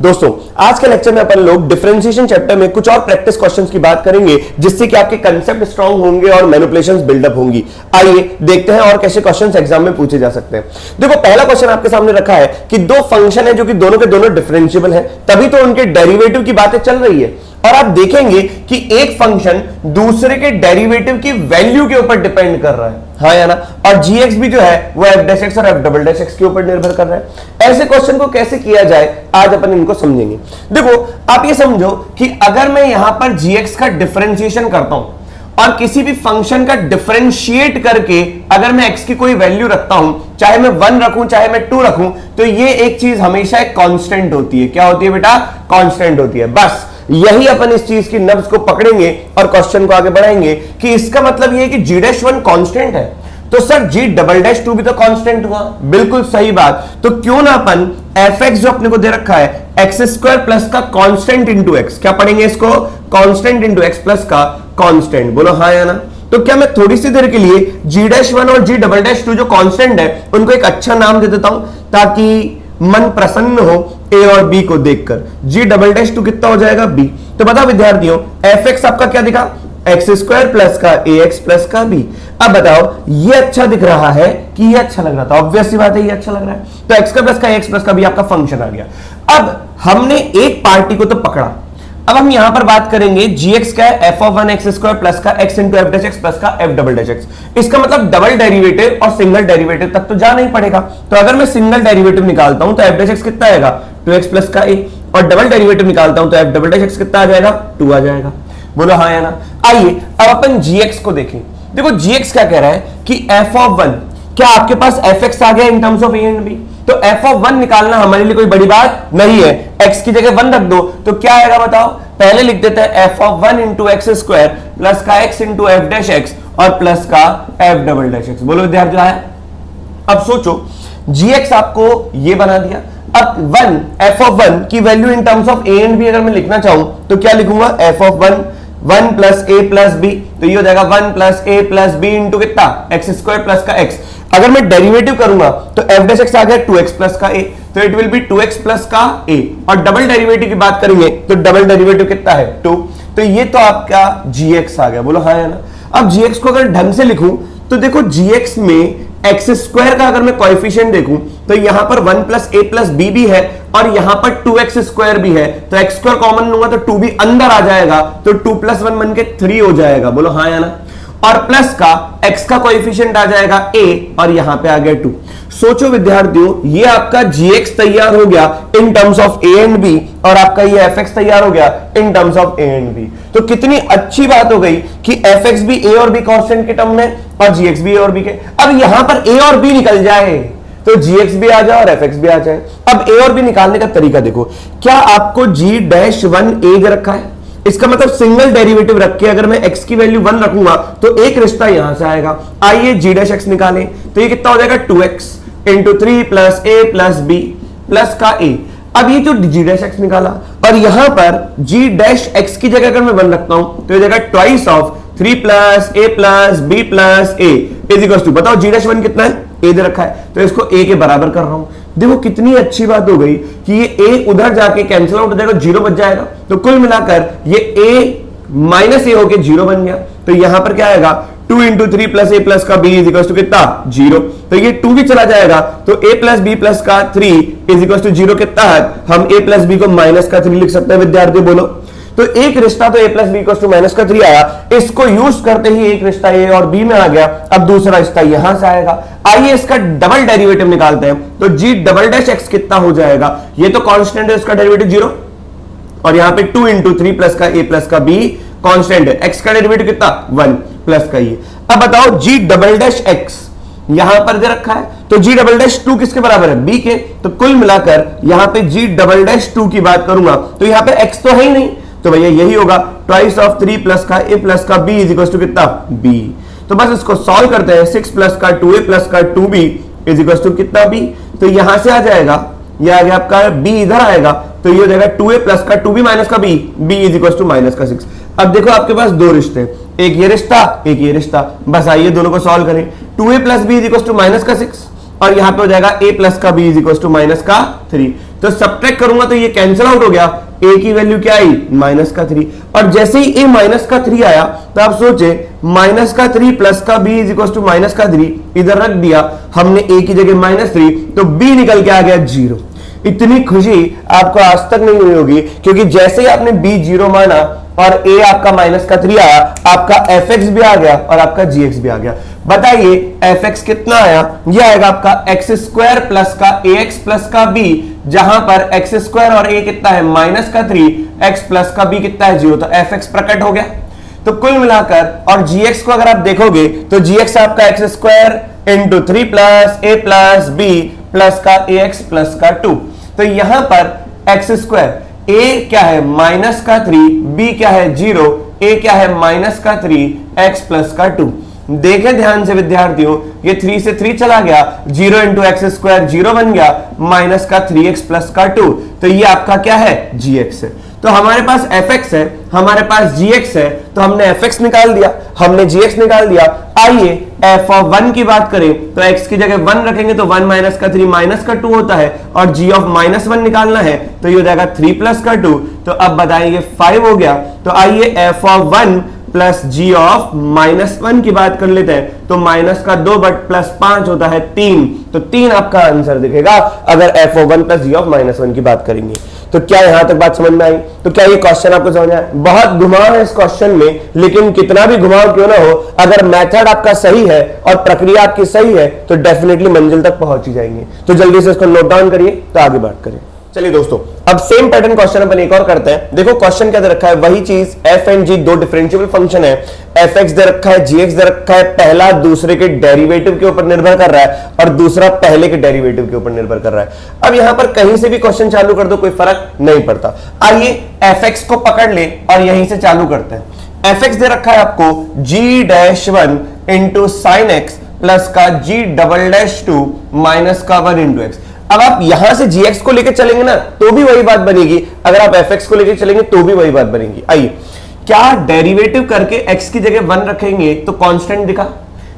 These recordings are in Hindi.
दोस्तों आज के लेक्चर में अपन लोग डिफरेंशिएशन चैप्टर में कुछ और प्रैक्टिस क्वेश्चंस की बात करेंगे जिससे कि आपके कंसेप्ट स्ट्रांग होंगे और मैनिपुलेशंस बिल्डअप होंगी। आइए देखते हैं और कैसे क्वेश्चंस एग्जाम में पूछे जा सकते हैं। देखो पहला क्वेश्चन आपके सामने रखा है कि दो फंक्शन है जो कि दोनों के दोनों डिफरेंशिएबल है, तभी तो उनके डेरिवेटिव की बातें चल रही है। और आप देखेंगे कि एक फंक्शन दूसरे के डेरिवेटिव की वैल्यू के ऊपर डिपेंड कर रहा है, हाँ या ना। और जीएक्स भी जो है वो एफ डैश एक्स और एफ डबल डैश एक्स के ऊपर निर्भर कर रहा है। ऐसे क्वेश्चन को कैसे किया जाए आज अपन इनको समझेंगे। देखो आप ये समझो कि अगर मैं यहां पर जीएक्स का डिफरेंशिएशन करता हूं और किसी भी फंक्शन का डिफरेंशिएट करके अगर मैं x की कोई वैल्यू रखता हूं, चाहे मैं 1 रखूं चाहे मैं 2 रखूं, तो ये एक चीज हमेशा एक कांस्टेंट होती है। क्या होती है बेटा? कांस्टेंट होती है। बस यही अपन इस चीज की नब्ज को पकड़ेंगे और क्वेश्चन को आगे बढ़ाएंगे कि इसका मतलब ये है कि जी डैश 1 कांस्टेंट है, तो सर जी डबल डैश 2 भी तो कांस्टेंट हुआ। बिल्कुल सही बात। तो क्यों ना अपन एफ एक्स जो अपने को दे रखा है एक्स स्क्वायर प्लस का कांस्टेंट इंटू एक्स, क्या पढ़ेंगे इसको? कांस्टेंट इंटू एक्स प्लस का कांस्टेंट। बोलो हाँ या ना। तो क्या मैं थोड़ी सी देर के लिए जी डैश 1 और जी डबल डैश 2 जो कांस्टेंट है उनको एक अच्छा नाम दे देता हूं ताकि मन प्रसन्न हो ए और बी को देखकर। जी डबल डैश 2 कितना हो जाएगा? बी। तो बताओ विद्यार्थियों एफ एक्स आपका क्या दिखा? एक्स स्क्वायर प्लस का ए एक्स प्लस का बी। अब बताओ ये अच्छा दिख रहा है कि ये अच्छा लग रहा था? ऑब्वियस सी बात है ये अच्छा लग रहा है। तो एक्स का प्लस का एक्स प्लस का बी आपका फंक्शन आ गया। अब हमने एक पार्टी को तो पकड़ा, अब हम यहां पर बात करेंगे जीएक्स का है f of 1 x square plus का x into F dash x plus का एफ डबल डैश एक्स। इसका मतलब डबल डेरिवेटिव और सिंगल डेरिवेटिव तक तो जाना ही पड़ेगा। तो अगर मैं सिंगल डेरिवेटिव निकालता हूं तो एफ डैश एक्स कितना आएगा? 2x प्लस का ए। और डबल डेरिवेटिव निकालता हूं तो एफ डबल डैश एक्स कितना आ जाएगा? 2 आ जाएगा। बोलो हाँ या ना। आइए अब अपन जीएक्स को देखें। देखो जीएक्स क्या कह रहा है कि एफ ऑफ 1, क्या आपके पास एफ एक्स आ गया in terms of A and B? तो एफ ऑफ 1 निकालना हमारे लिए कोई बड़ी बात नहीं है। एक्स की जगह 1 रख दो तो क्या आएगा बताओ? पहले लिख देते हैं f of 1 into x square plus का x into F dash x और प्लस का एफ डबल डैश एक्स। बोलो विद्यार्थी आया। अब सोचो जीएक्स आपको ये बना दिया। अब 1 एफ ऑफ 1 की value in terms of A and B अगर मैं लिखना चाहूं तो क्या लिखूंगा? F of 1 plus A plus B, तो ये हो जाएगा 1 plus A plus B into कितना? एक्स स्क्वायर प्लस का एक्स। अगर मैं डेरिवेटिव करूंगा तो एफ डैश एक्स आ गया 2x प्लस का ए, तो it will be 2x plus का ए। और डबल डेरिवेटिव की बात करेंगे तो डबल डेरिवेटिव कितना है? 2। तो ये तो आपका gx आ गया। बोलो हाँ या ना। अब gx को अगर ढंग से लिखूं तो देखो gx में एक्स स्क्वायर का अगर मैं कोएफिशिएंट देखूं तो यहां पर 1 प्लस ए प्लस बी भी है और यहां पर 2x स्क्वायर भी है। तो एक्स स्क्वायर कॉमन लूंगा तो 2 भी अंदर आ जाएगा, तो 2 प्लस 1 बन के 3 हो जाएगा। बोलो हाँ या ना। और प्लस का x का कोएफिशिएंट आ जाएगा a और यहां पे आ गया 2। सोचो विद्यार्थियों ये आपका gx तैयार हो गया in terms of a and b और आपका ये fx तैयार हो गया in terms of a and b। तो कितनी अच्छी बात हो गई कि fx भी a और b कांस्टेंट के टर्म में और gx भी a और b के। अब यहां पर a और b निकल जाए तो gx भी आ जाए और fx भी आ जाए। अब a और b निकालने का तरीका देखो। क्या आपको g डैश 1 a दे रखा है? इसका मतलब सिंगल डेरिवेटिव रख के अगर मैं x की वैल्यू 1 रखूंगा तो एक रिश्ता यहां से आएगा। आइए g डैश x निकालें तो ये कितना हो जाएगा? 2x into 3 plus a plus b plus का a। अब ये जो g डैश x निकाला और यहां पर g डैश x की जगह अगर मैं 1 रखता हूं तो ये जाएगा twice of 3 plus a plus b plus a is equal to, बताओ g डैश 1 कितना है? a दे रखा है तो इसको a के बराबर कर रहा हूं। देखो कितनी अच्छी बात हो गई कि ये a उधर जाके कैंसिल आउट हो जाएगा, 0 बच जाएगा। तो कुल मिलाकर ये a माइनस ए होके 0 बन गया। तो यहां पर क्या आएगा? 2 इंटू 3 प्लस ए प्लस का b इज इक्वल टू कितना? 0। तो ये 2 भी चला जाएगा तो a प्लस बी प्लस का 3 इज इक्वल टू 0 के तहत हम a प्लस बी को माइनस का 3 लिख सकते हैं। विद्यार्थी बोलो। तो एक रिश्ता तो a plus B equal to minus का 3 आया, इसको यूज करते ही एक रिश्ता a और b में आ गया। अब दूसरा रिश्ता यहां से आएगा। आइए इसका डबल डेरिवेटिव निकालते हैं तो g डबल डैश x कितना हो जाएगा? ये तो कांस्टेंट है, इसका डेरिवेटिव 0 और यहां पे 2 इंटू 3 प्लस का a प्लस का b कांस्टेंट है। x का डेरिवेटिव कितना? 1 प्लस का ये। अब बताओ g डबल डैश x यहां पर दे रखा है तो g डबल डैश 2 किसके बराबर है? b के। तो कुल मिलाकर यहां पे g डबल डैश 2 की बात करूंगा तो यहां पे x तो है ही नहीं, तो भैया यही होगा ट्वाइस ऑफ 3 प्लस का a प्लस का b इज इक्वल टू कितना? b। तो बस इसको सॉल्व करते हैं। 6 प्लस का 2a प्लस का 2b इज इक्वल टू कितना? b। तो यहां से आ जाएगा, ये आ गया आपका b, इधर आएगा तो ये हो जाएगा 2a प्लस का 2b माइनस का b, b is equal to minus का 6। अब देखो आपके पास दो रिश्ते, एक ये रिश्ता एक ये रिश्ता। बस आइए दोनों को सॉल्व करें। 2a plus b is equal to minus का 6 और यहां पे हो जाएगा a प्लस का b is equal to minus का 3। तो सब्ट्रैक्ट करूंगा तो ये कैंसिल आउट हो गया, a की वैल्यू क्या आई माइनस का 3, और जैसे ही a माइनस का 3 आया तो आप सोचे माइनस का 3 प्लस का b is equal to minus का 3, इधर रख दिया हमने a की जगह -3, तो b निकल के आ गया 0। इतनी खुशी आपको आज तक नहीं हुई होगी, क्योंकि जैसे ही आपने b 0 माना और a आपका माइनस का 3 आया, आपका fx भी आ गया और आपका gx भी आ गया। बताइए fx कितना आया, ये आएगा आपका x स्क्वायर प्लस का ax प्लस का b, जहां पर x स्क्वायर और a कितना है माइनस का 3, x प्लस का b कितना है 0, तो fx प्रकट हो गया। तो कुल मिलाकर और gx को अगर आप देखोगे तो gx आपका x square into 3 plus a plus b plus का ax प्लस का 2, तो यहां पर x स्क्वायर a क्या है माइनस का 3, b क्या है 0, a क्या है माइनस का 3, x प्लस का 2। देखें ध्यान से विद्यार्थियों, ये 3 से 3 चला गया, 0 इंटू एक्स स्क्वायर 0 बन गया, माइनस का 3x प्लस का 2, तो ये आपका क्या है gx है। तो हमारे पास fx है, हमारे पास gx है, तो हमने fx निकाल दिया, हमने gx निकाल दिया। आइए f ऑफ 1 की बात करें तो x की जगह 1 रखेंगे तो 1 माइनस का 3 माइनस का 2 होता है, और g ऑफ -1 निकालना है तो ये हो जाएगा 3 प्लस का 2, तो अब बताइए 5 हो गया। तो आइए f of 1 plus g of -1 की बात कर लेते हैं, तो माइनस का 2 बट प्लस 5 होता है 3, तो 3 आपका आंसर दिखेगा अगर f of 1 plus g of -1 की बात करेंगे। तो क्या यहां तक बात समझ में आई? तो क्या ये क्वेश्चन आपको समझ आया? बहुत घुमाव है इस क्वेश्चन में, लेकिन कितना भी घुमाव क्यों ना हो, अगर मेथड आपका सही है और प्रक्रिया आपकी सही है तो डेफिनेटली मंजिल तक पहुंच ही जाएंगे। तो जल्दी से इसको नोट डाउन करिए तो आगे बात करें। चलिए दोस्तों, अब सेम पैटर्न क्वेश्चन अपन एक और करते हैं। देखो क्वेश्चन क्या दे रखा है, वही चीज f एंड g दो डिफरेंशिएबल फंक्शन है, fx दे रखा है, gx दे रखा है, पहला दूसरे के डेरिवेटिव के ऊपर निर्भर कर रहा है और दूसरा पहले के डेरिवेटिव के ऊपर निर्भर कर रहा है। अब यहां पर कहीं से भी क्वेश्चन चालू कर दो कोई फर्क नहीं पड़ता। आइए fx को पकड़ ले और यहीं से चालू करते हैं। fx दे रखा है आपको g-1 into sine x plus का g"2 माइनस का 1 इंटू एक्स। अब आप यहां से gx को लेकर चलेंगे ना तो भी वही बात बनेगी, अगर आप fx को लेकर चलेंगे तो भी वही बात बनेगी। आइए, क्या डेरिवेटिव करके x की जगह 1 रखेंगे तो कांस्टेंट दिखा,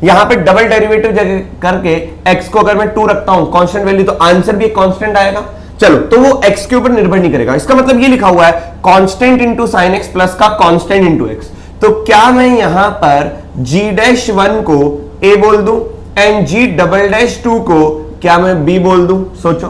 यहां पे डबल डेरिवेटिव जगह करके x को अगर मैं 2 रखता हूं कांस्टेंट वैल्यू, तो आंसर भी एक कांस्टेंट आएगा। चलो, तो वो x के ऊपर निर्भर नहीं करेगा, इसका मतलब ये लिखा हुआ है constant into sine x plus का कांस्टेंट इंटू एक्स। तो क्या मैं यहां पर g-1 को a बोल दूं एंड g"2 को क्या मैं b बोल दूं? सोचो,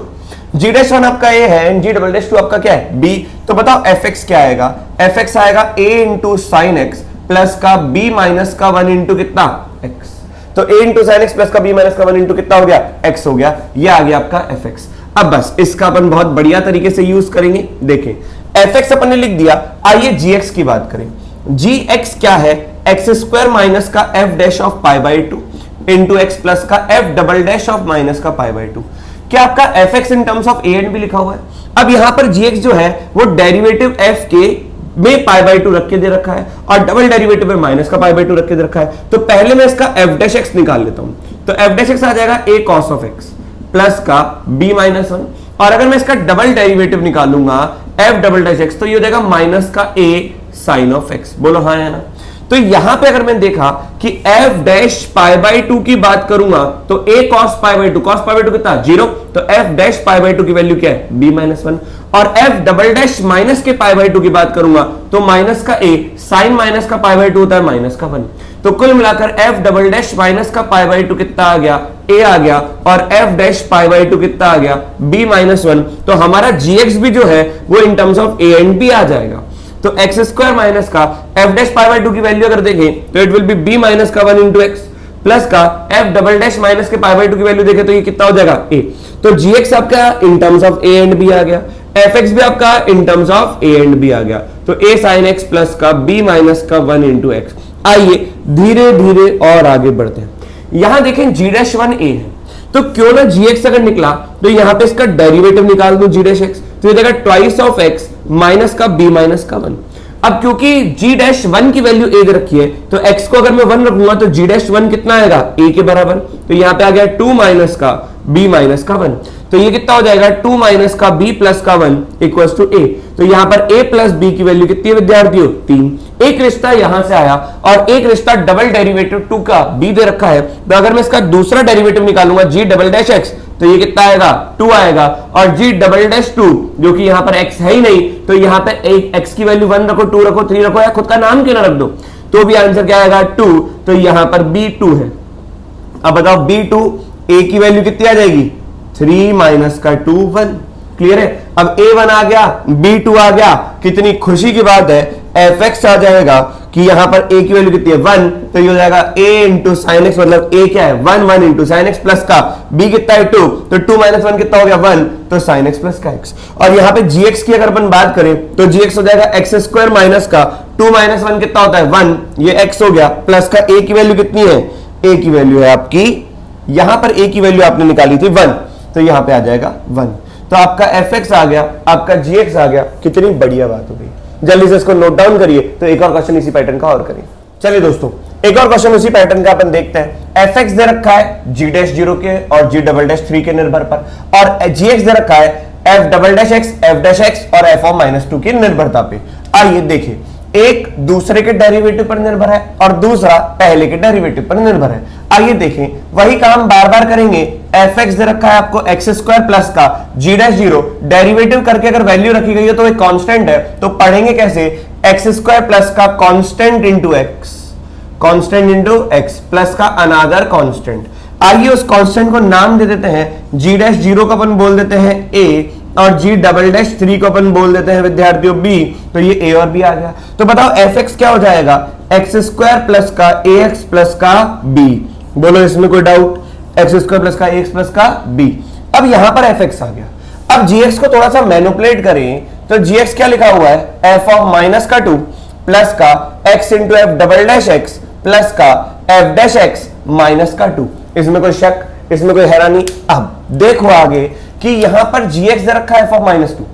g-1 आपका a है एंड g"2 आपका क्या है b, तो बताओ fx क्या आएगा? fx आएगा a into sine x plus का b माइनस का 1 इंटू कितना x, तो a into sine x plus का b माइनस का 1 इंटू कितना हो गया x हो गया, ये आ गया आपका fx। अब बस इसका अपन बहुत बढ़िया तरीके से यूज करेंगे। देखें, fx अपन ने लिख दिया, आइए gx की बात करें। gx क्या है? एक्स स्क्वायर माइनस का f dash of pi by 2 into x plus का f double dash of minus का पाई बाई 2। क्या आपका fx in terms of a and b लिखा हुआ है? अब यहां पर gx जो है वो डेरिवेटिव f के में पाई बाई 2 रख के दे रखा है और डबल डेरिवेटिव में माइनस का पाई बाई 2 रख के दे रखा है। तो पहले मैं इसका f डैश x निकाल लेता हूं, तो f डैश x आ जाएगा a cos of x plus का b माइनस 1, और अगर मैं इसका डबल डेरिवेटिव निकालूंगा f डबल डैश x तो ये हो जाएगा माइनस का a साइन ऑफ x। बोलो हाँ या ना? तो यहां पे अगर मैंने देखा कि f डैश पाई बाई 2 की बात करूंगा तो a cos pi by 2, cos pi by 2 कितना 0, तो f डैश पाई बाई 2 की वैल्यू क्या है b माइनस 1, और f डबल डैश माइनस के पाई बाई 2 की बात करूंगा तो माइनस का a साइन माइनस का पाई बाई 2 होता है माइनस का 1। तो कुल मिलाकर f डबल डैश माइनस का पाई बाई 2 कितना आ गया a आ गया, और f डैश पाई बाई 2 कितना आ गया b माइनस 1। तो हमारा gx भी जो है वो इन terms of a and b आ जाएगा। तो एक्स स्क्वायर माइनस का f डैश पाई बाई 2 की वैल्यू अगर देखें तो it will be b minus का 1 इंटू एक्स प्लस का f डबल डैश माइनस के पाई बाई 2 की वैल्यू देखें तो ये कितना हो जाएगा a। तो gx आपका इन terms of a and b आ गया, fx भी आपका इन terms of a and b आ गया, तो a sin x प्लस का b माइनस का 1 इंटू एक्स। आइए धीरे धीरे और आगे बढ़ते हैं। यहां देखें g-1 a है, तो क्यों ना gx अगर निकला तो यहां पे इसका डेरिवेटिव निकाल दो g-x, तो ये देगा ट्वाइस ऑफ x माइनस का b माइनस का 1। अब क्योंकि g-1 की वैल्यू a दे रखी है तो x को अगर मैं 1 रखूंगा तो g-1 कितना आएगा a के बराबर, तो यहां पे आ गया 2 माइनस का b माइनस का 1, तो ये कितना हो जाएगा 2 माइनस का b प्लस का 1 इक्वल्स टू a। तो यहां पर a प्लस b की वैल्यू कितनी है विद्यार्थियों 3। एक रिश्ता यहां से आया और एक रिश्ता डबल डेरिवेटिव 2 का b दे रखा है, तो अगर मैं इसका दूसरा डेरिवेटिव निकालूंगा g डबल डैश x तो ये कितना आएगा 2 आएगा, और g डबल डैश 2 जो कि यहां पर x है ही नहीं, तो यहां पे x की वैल्यू 1 रखो, 2 रखो, 3 रखो, या खुद का नाम क्यों ना रख दो, तो भी आंसर क्या आएगा 2। तो यहां पर b2 है। अब बताओ b2 a की वैल्यू कितनी आ जाएगी 3 माइनस का 2 1। क्लियर है। अब a1 आ गया, b2 आ गया, कितनी खुशी की बात है, fx आ जाएगा कि यहां पर a की वैल्यू कितनी है 1, तो ये हो जाएगा a इंटू साइन एक्स, मतलब a क्या है 1 1 इंटू साइन एक्स प्लस का b कितना है 2, तो 2 माइनस 1 कितना हो गया 1, तो साइन एक्स प्लस का x। और यहां पे gx की अगर अपन बात करें तो gx हो जाएगा एक्स स्क्वायर माइनस का 2 माइनस 1 कितना होता है 1, ये x हो गया, प्लस का a की वैल्यू कितनी है, a की वैल्यू है आपकी, यहां पर a की वैल्यू आपने निकाली थी 1, तो यहां पे आ जाएगा 1। तो आपका fx आ गया, आपका gx आ गया, कितनी बढ़िया बात हो गई। जल्दी से इसको नोट डाउन करिए, तो एक और क्वेश्चन इसी पैटर्न का और करिए। चलिए दोस्तों, एक और क्वेश्चन उसी पैटर्न का अपन देखते हैं। fx दे रखा है g डैश 0 के और g डबल डैश 3 के निर्भर पर, और gx दे रखा है f double dash x, f dash x और f ऑफ माइनस 2 की निर्भरता पे। आइए देखें, एक दूसरे के डेरिवेटिव पर निर्भर है और दूसरा पहले के डेरिवेटिव पर निर्भर है। आइए देखें, वही काम बार बार करेंगे। fx दे रखा है आपको एक्स स्क्वायर प्लस का g डैश 0, डेरिवेटिव करके अगर वैल्यू रखी गई है तो एक कांस्टेंट है, तो पढ़ेंगे कैसे, एक्स स्क्वायर प्लस का constant into x, constant into x plus का अनदर कांस्टेंट। आइए उस कांस्टेंट को नाम दे देते हैं, g डैश 0 को अपन बोल देते हैं a, और g डबल डैश 3 को अपन बोल देते हैं विद्यार्थियों b, तो ये a और b आ गया। तो बताओ fx क्या हो जाएगा, एक्स स्क्वायर प्लस का ax प्लस का b, बोलो इसमें कोई डाउट, एक्स स्क्वायर प्लस का ax प्लस का b। अब यहां पर fx आ गया। अब gx को थोड़ा सा मैनिपुलेट करें, तो gx क्या लिखा हुआ है, f ऑफ माइनस का 2 प्लस का x into F double dash x plus का f डैश एक्स माइनस का 2। इसमें कोई शक, इसमें कोई हैरानी। अब देखो आगे कि यहां पर gx दे रखा है f ऑफ माइनस 2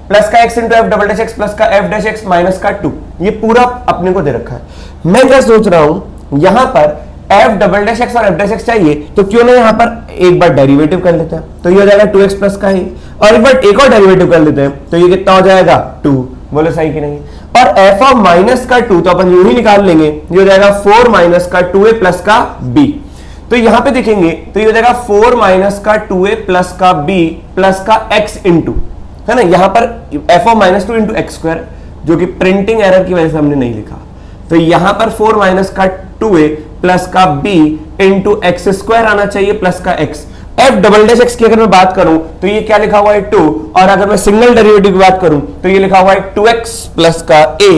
प्लस का x into F double dash x plus का f डैश एक्स माइनस का 2, ये पूरा अपने को दे रखा है। मैं क्या सोच रहा हूं, यहां पर f डबल डैश एक्स और f डैश एक्स चाहिए, तो क्यों ना यहां पर एक बार डेरिवेटिव कर लेते हैं, तो ये हो जाएगा 2x प्लस का ही, और एक बार एक और डेरिवेटिव कर लेते हैं, तो ये कितना हो जाएगा 2, बोलो सही कि नहीं। और f ऑफ माइनस का 2 तो अपन यूं ही निकाल लेंगे, ये हो जाएगा 4 माइनस का 2a प्लस का b। तो यहां पे देखेंगे तो ये हो जाएगा 4 माइनस का 2a प्लस का b प्लस का x इंटू, है ना, यहां पर f of minus 2 into x square, जो कि प्रिंटिंग एरर की वजह से हमने नहीं लिखा, तो यहां पर 4 माइनस का 2a प्लस का b इंटू एक्स स्क्वायर आना चाहिए प्लस का x। f double dash x की अगर मैं बात करूं तो ये क्या लिखा हुआ है 2, और अगर मैं सिंगल डेरिवेटिव की बात करूं तो ये लिखा हुआ है 2x प्लस का a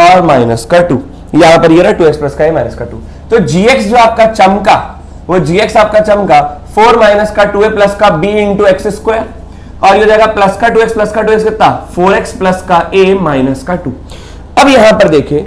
और माइनस का 2, यहां पर ये रहा 2x प्लस का a माइनस का 2। तो gx जो आपका चमका, वो gx आपका चमका 4 माइनस का 2a प्लस का b इंटू एक्स स्क्वायर, और ये हो जाएगा प्लस का 2x प्लस का 2x कितना 4x प्लस का a माइनस का 2। अब यहां पर देखें,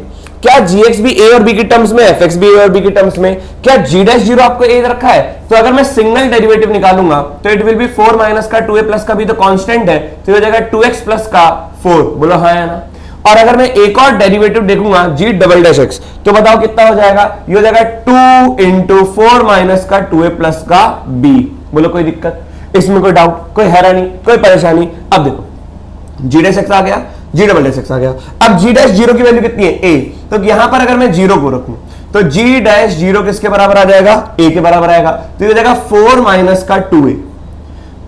क्या gx भी a और b की टर्म्स में, fx भी a और b की टर्म्स में, क्या g डैश 0 आपको a रखा है, तो अगर मैं सिंगल डेरिवेटिव निकालूंगा तो इट विल बी 4 माइनस का 2a प्लस का b, तो कांस्टेंट है, तो ये हो जाएगा 2x प्लस का 4, बोलो हाँ या ना। और अगर मैं एक और डेरिवेटिव देखूंगा g डबल डैश x, तो बताओ कितना हो जाएगा, ये हो जाएगा 2 इंटू 4 माइनस का 2a प्लस का b, बोलो कोई दिक्कत, इसमें कोई डाउट, कोई हैरानी, कोई परेशानी। अब देखो g डैश x आ गया, g डबल डैश x आ गया। अब g डैश 0 की वैल्यू कितनी है a, तो यहां पर अगर मैं 0 को रखूं तो g डैश 0 किसके बराबर आ जाएगा, a के बराबर आएगा, तो ये हो जाएगा 4 माइनस का 2a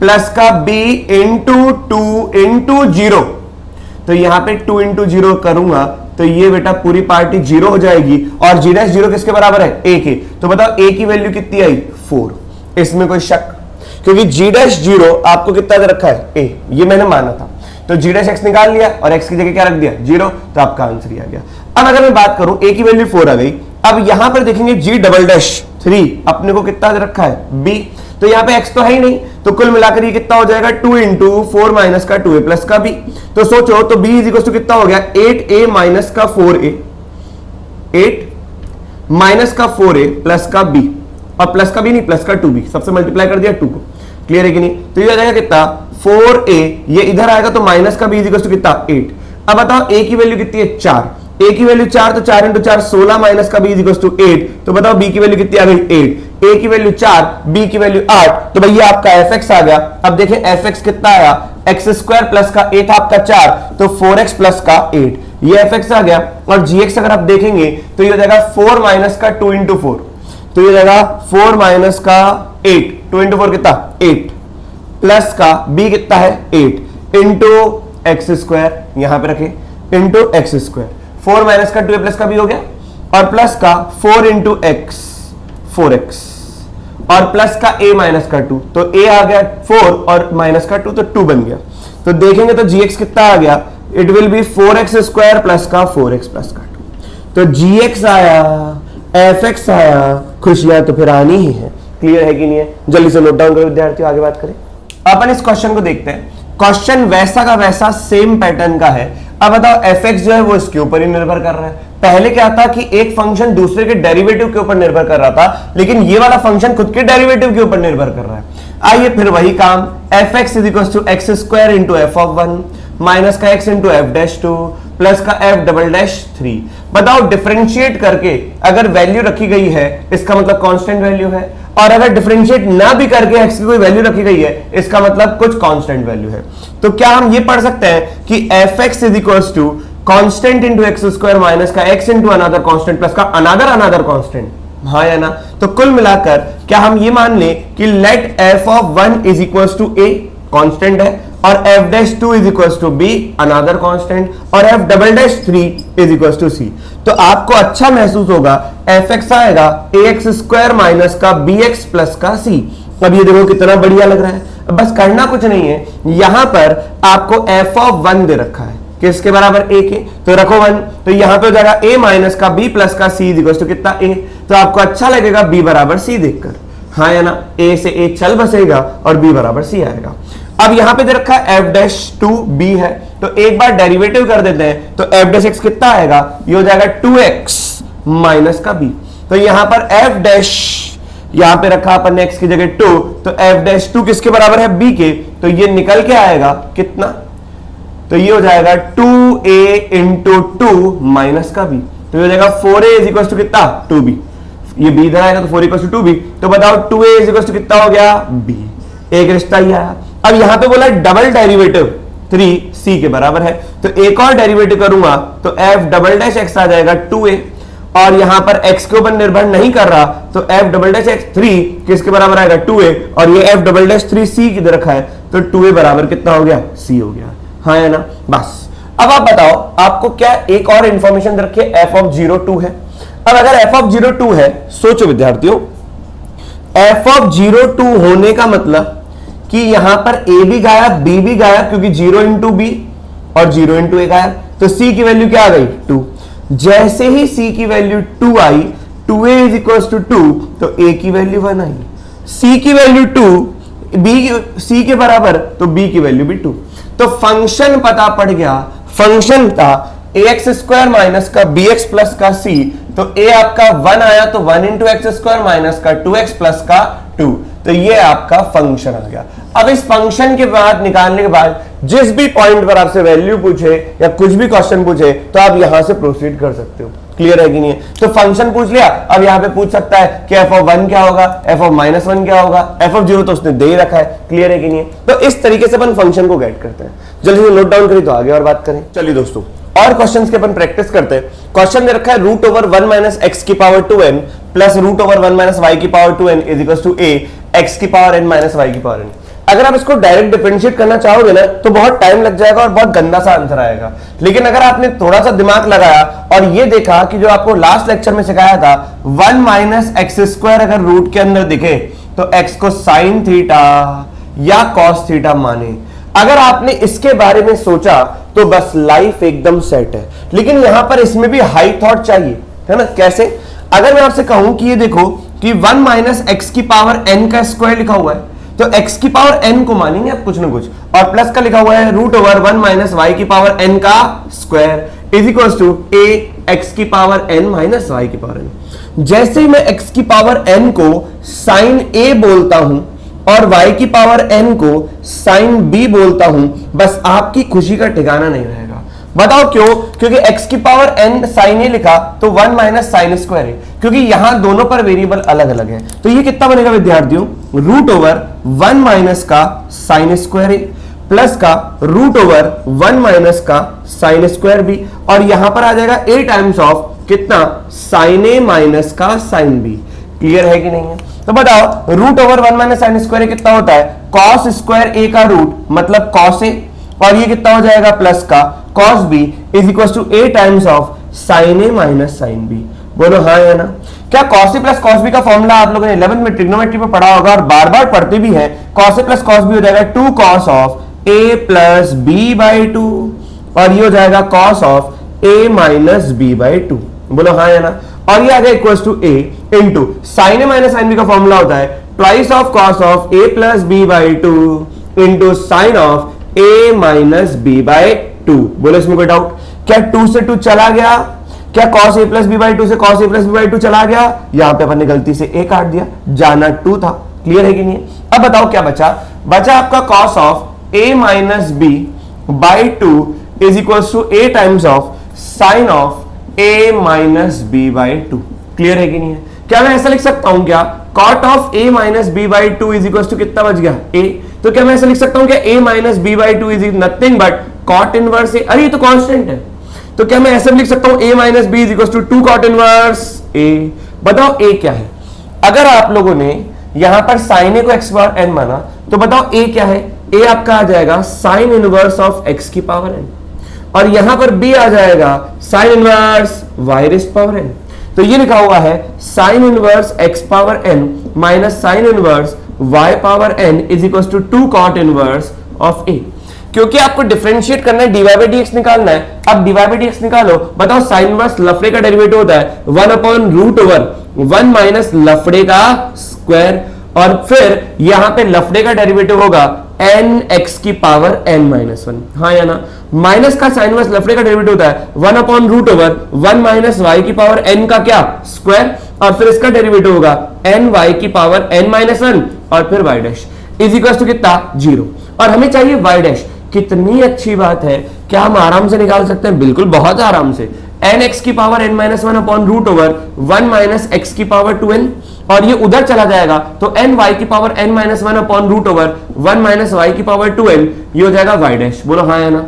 प्लस का b इंटू 2 इंटू 0, तो यहां पे 2 इंटू 0 करूंगा तो ये बेटा पूरी पार्टी 0 हो जाएगी, और g डैश 0 किसके बराबर है, a के, तो बताओ a की वैल्यू कितनी आई 4। इसमें कोई शक, क्योंकि g डैश 0 आपको कितना दे रखा है a, ये मैंने माना था, तो g डैश x निकाल लिया और x की जगह क्या रख दिया 0, तो आपका आंसर ही आ गया। अब अगर मैं बात करूं a की वैल्यू 4 आ गई, अब यहां पर देखेंगे g डबल डैश 3 अपने को कितना दे रखा है b, तो यहां पे x तो है ही नहीं, तो कुल मिलाकर ये कितना हो जाएगा 2 इंटू 4 माइनस का 2a प्लस का b। तो सोचो, तो b इज इक्वल टू कितना हो गया 8a माइनस का 4a, 8 माइनस का 4a प्लस का b, और प्लस का b नहीं प्लस का 2b, सबसे मल्टीप्लाई कर दिया 2 को, क्लियर है कि नहीं। तो ये हो जाएगा कितना 4a, ये इधर आएगा तो माइनस का b इज इक्वल टू कितना 8। अब बताओ a की वैल्यू कितनी है 4, a की वैल्यू 4, तो 4 इंटू 4 16 माइनस का b इज इक्वल टू 8, तो बताओ b की वैल्यू कितनी आ गई 8, a की वैल्यू 4, b की वैल्यू 8, तो भैया आपका fx आ गया। अब देखें fx कितना आया, एक्स स्क्वायर प्लस का 8 आपका 4, तो 4x प्लस का 8, ये fx आ गया। और gx अगर आप देखेंगे तो ये हो जाएगा 4 माइनस का 2 इंटू 4, तो ये हो जाएगा 4 माइनस का 8, 2 इंटू 4 कितना 8, प्लस का b कितना है 8 इंटू एक्स स्क्वायर, यहां पे रखे इंटू एक्स स्क्वायर, 4 माइनस का 2 प्लस का b हो गया, और प्लस का 4 इंटू एक्स 4x, और प्लस का a माइनस का 2, तो a आ गया 4 और माइनस का 2 तो 2 बन गया। तो देखेंगे तो gx कितना आ गया, it will be 4x square plus का 4x प्लस का 2। तो gx आया, fx आया, खुशियां तो फिर आनी ही है। क्लियर है कि नहीं है? जल्दी से नोट डाउन करो विद्यार्थियों, आगे बात करें। अपन इस क्वेश्चन को देखते हैं। क्वेश्चन वैसा का वैसा सेम पैटर्न का है। अब बताओ fx जो है वो इसके ऊपर ही निर्भर कर रहा है। पहले क्या था कि एक फंक्शन दूसरे के डेरिवेटिव के ऊपर निर्भर कर रहा था, लेकिन ये वाला फंक्शन खुद के डेरिवेटिव के ऊपर निर्भर कर रहा है। आइए फिर वही काम, fx is equal to X square into F of 1 minus का x into F dash 2 plus का f डबल डैश 3। बताओ डिफरेंशिएट करके अगर वैल्यू रखी गई है इसका मतलब कांस्टेंट वैल्यू है, और अगर डिफरेंशिएट ना भी करके x की कोई वैल्यू रखी गई है इसका मतलब कुछ कांस्टेंट वैल्यू है। तो क्या हम ये पढ़ सकते हैं कि fx is equal to constant into x square minus का x into another constant plus का अनदर कांस्टेंट, हाँ या ना? तो कुल मिलाकर क्या हम ये मान लें कि let f of 1 is equal to a constant है, और f dash 2 is equal to b another constant, और f double dash 3 is equal to c। तो आपको अच्छा महसूस होगा, fx आएगा ax स्क्वायर माइनस का bx प्लस का c। अब ये देखो कितना बढ़िया लग रहा है। बस करना कुछ नहीं है, यहां पर आपको f ऑफ 1 दे रखा है, किसके बराबर a के, तो रखो 1, तो यहां पे हो जाएगा a माइनस का b प्लस का c इज इक्वल टू कितना a। तो आपको अच्छा लगेगा b बराबर c देखकर, हाँ या ना? a से a चल बसेगा और b बराबर c आएगा। अब यहां पे दे रखा है f डैश 2b है, तो एक बार डेरिवेटिव कर देते हैं, तो f डैश x कितना आएगा, ये हो जाएगा 2x माइनस का b। तो यहां पर f डैश यहां पे रखा अपन ने x की जगह 2, तो f डैश 2 किसके बराबर है, b के, तो ये निकल के आएगा कितना, तो ये हो जाएगा 2a इंटू 2 माइनस का b, तो ये हो जाएगा 4a इज इक्वल टू कितना 2b। ये b इधर आएगा तो 4 इक्वल टू 2b, तो बताओ 2a इज इक्वल टू कितना हो गया b, एक रिश्ता ही आया। अब यहां पे बोला डबल डेरिवेटिव 3c के बराबर है, तो एक और डेरिवेटिव करूंगा तो f डबल डैश x आ जाएगा 2a, और यहां पर x के ऊपर निर्भर नहीं कर रहा तो f डबल डैश x 3 किसके बराबर आएगा 2a, और ये f डबल डैश 3c की रखा है, तो 2a बराबर कितना हो गया c हो गया, हाँ या ना? बस अब आप बताओ, आपको क्या एक और इंफॉर्मेशन रखिए, f ऑफ 02 है। अब अगर f ऑफ 02 है, सोचो विद्यार्थियों, f ऑफ 02 होने का मतलब कि यहां पर a भी गायब b भी गायब, क्योंकि 0 इंटू बी और 0 इंटू a गायब, तो c की वैल्यू क्या आ गई 2। जैसे ही c की वैल्यू 2 आई, 2a इज इक्वल टू 2, तो a की वैल्यू 1 आई, c की वैल्यू 2, c के बराबर, तो b की वैल्यू भी 2। तो फंक्शन पता पड़ गया, फंक्शन था ax स्क्वायर माइनस का bx प्लस का c, तो a आपका 1 आया, तो 1 इंटू एक्स स्क्वायर माइनस का 2x प्लस का 2, तो ये आपका फंक्शन आ गया। अब इस फंक्शन के बाद निकालने के बाद जिस भी पॉइंट पर आपसे वैल्यू पूछे या कुछ भी क्वेश्चन पूछे तो आप यहां से प्रोसीड कर सकते हो। क्लियर है कि नहीं है? तो फंक्शन पूछ लिया, अब यहां पे पूछ सकता है कि f ऑफ 1 क्या होगा, f ऑफ माइनस 1 क्या होगा, f ऑफ 0 तो उसने दे ही रखा है। क्लियर है कि नहीं है? तो इस तरीके से अपन फंक्शन को गेट करते हैं। जल्दी से नोट डाउन करें तो आगे और बात करें। चलिए दोस्तों, और क्वेश्चंस के अपन प्रैक्टिस करते हैं। क्वेश्चन दे रखा है रूट ओवर 1 माइनस एक्स की power 2n plus root over 1 minus Y की power 2n is equal to a x की पावर n माइनस वाई की पावर n। अगर आप इसको डायरेक्ट डिफरेंशिएट करना चाहोगे ना तो बहुत टाइम लग जाएगा और बहुत गंदा सा आंसर आएगा। लेकिन अगर आपने थोड़ा सा दिमाग लगाया और ये देखा कि जो आपको लास्ट लेक्चर में सिखाया था 1 माइनस एक्स स्क्वायर अगर रूट के अंदर दिखे तो x को साइन थीटा या कॉस थीटा माने, अगर आपने इसके बारे में सोचा तो बस लाइफ एकदम सेट है। लेकिन यहां पर इसमें भी हाई थॉट चाहिए, है ना? कैसे? अगर मैं आपसे कहूं कि ये देखो कि 1 माइनस एक्स की पावर n का स्क्वायर लिखा हुआ है, तो x की पावर n को मानेंगे आप कुछ ना कुछ, और प्लस का लिखा हुआ है रूट ओवर 1 माइनस वाई की पावर n का square is equal to a x की पावर n माइनस वाई की पावर n। जैसे ही मैं x की पावर n को साइन a बोलता हूं और y की पावर n को साइन b बोलता हूं, बस आपकी खुशी का ठिकाना नहीं रहेगा। बताओ क्यों? क्योंकि x की पावर n साइन a लिखा तो 1 माइनस साइन स्क्वायर है, क्योंकि यहां दोनों पर वेरिएबल अलग अलग है। तो ये कितना बनेगा विद्यार्थियों? रूट ओवर 1 माइनस का साइन स्क्वायर ए प्लस का रूट ओवर 1 माइनस का साइन स्क्वायर बी, और यहां पर आ जाएगा a टाइम्स ऑफ कितना? साइन ए माइनस का साइन बी। क्लियर है कि नहीं है? तो बताओ root over 1 minus sine square कितना होता है, कॉस स्क्वायर ए का रूट मतलब कॉस ए, और ये कितना हो जाएगा प्लस का cos B is equal to A times of sine A minus sine B. बोलो हाँ या ना। क्या कॉस ए प्लस कॉस बी का फॉर्मूला आप लोगों ने 11th में ट्रिग्नोमेट्री में पढ़ा होगा और बार बार पढ़ते भी हैं। कॉस ए प्लस कॉस बी हो जाएगा 2 cos of a plus b by 2, और ये हो जाएगा cos of a minus b by 2। बोलो हाँ या ना। और ये आ गया equal to a into sine A minus sine b का फॉर्मूला होता है twice of cos of a plus b by 2 into sine of a minus b by 2। बोलो इसमें कोई डाउट? क्या 2 से 2 चला गया? क्या cos a plus b by 2 से cos a plus b by 2 चला गया? यहां पे अपन ने गलती से a काट दिया, जाना 2 था। क्लियर है कि नहीं? अब बताओ क्या बचा? बचा आपका cos of a minus b by 2 is equal to a times of sine of a minus b by 2। Clear है कि नहीं है? क्या मैं ऐसा लिख सकता हूं क्या cot of a minus b by 2 is equal to कितना बच गया a? तो क्या मैं ऐसा लिख सकता हूं क्या a minus b by 2 is nothing but cot inverse a? अरे ये तो कांस्टेंट है, तो क्या मैं ऐसे लिख सकता हूं a minus b is equal to 2 cot inverse a? बताओ a क्या है? अगर आप लोगों ने यहां पर sin a को x बार n माना तो बताओ a क्या है? a आपका आ जाएगा sin इनवर्स ऑफ x की पावर n, और यहां पर b आ जाएगा sin inverse y raise power n। तो ये लिखा हुआ है sin inverse x power n minus sin inverse y power n is equal to 2 cot inverse of a। क्योंकि आपको डिफरेंशिएट करना है, dy बाई dx निकालना है। अब dy बाई dx निकालो, बताओ साइन इनवर्स लफड़े का डेरिवेटिव होता है 1 अपॉन रूट ओवर 1 माइनस लफड़े का स्क्वायर, और फिर यहां पे लफड़े का डेरिवेटिव होगा n x की पावर n माइनस 1। हाँ या ना। माइनस का साइन इनवर्स लफड़े का डेरिवेटिव होता है 1 upon root over 1 minus y की पावर n का क्या स्क्वायर, और फिर इसका डेरिवेटिव होगा n y की पावर n माइनस 1 और फिर y dash is equal to कितना 0, और हमें चाहिए y डैश। कितनी अच्छी बात है, क्या हम आराम से निकाल सकते हैं? बिल्कुल, बहुत आराम से। एन एक्स की power n minus 1 upon root over 1 minus x की पावर 2n, और ये उधर चला जाएगा तो एन वाई की power n minus 1 upon root over 1 minus Y की पावर 2n, ये हो जाएगा y डैश। बोलो हाँ या ना।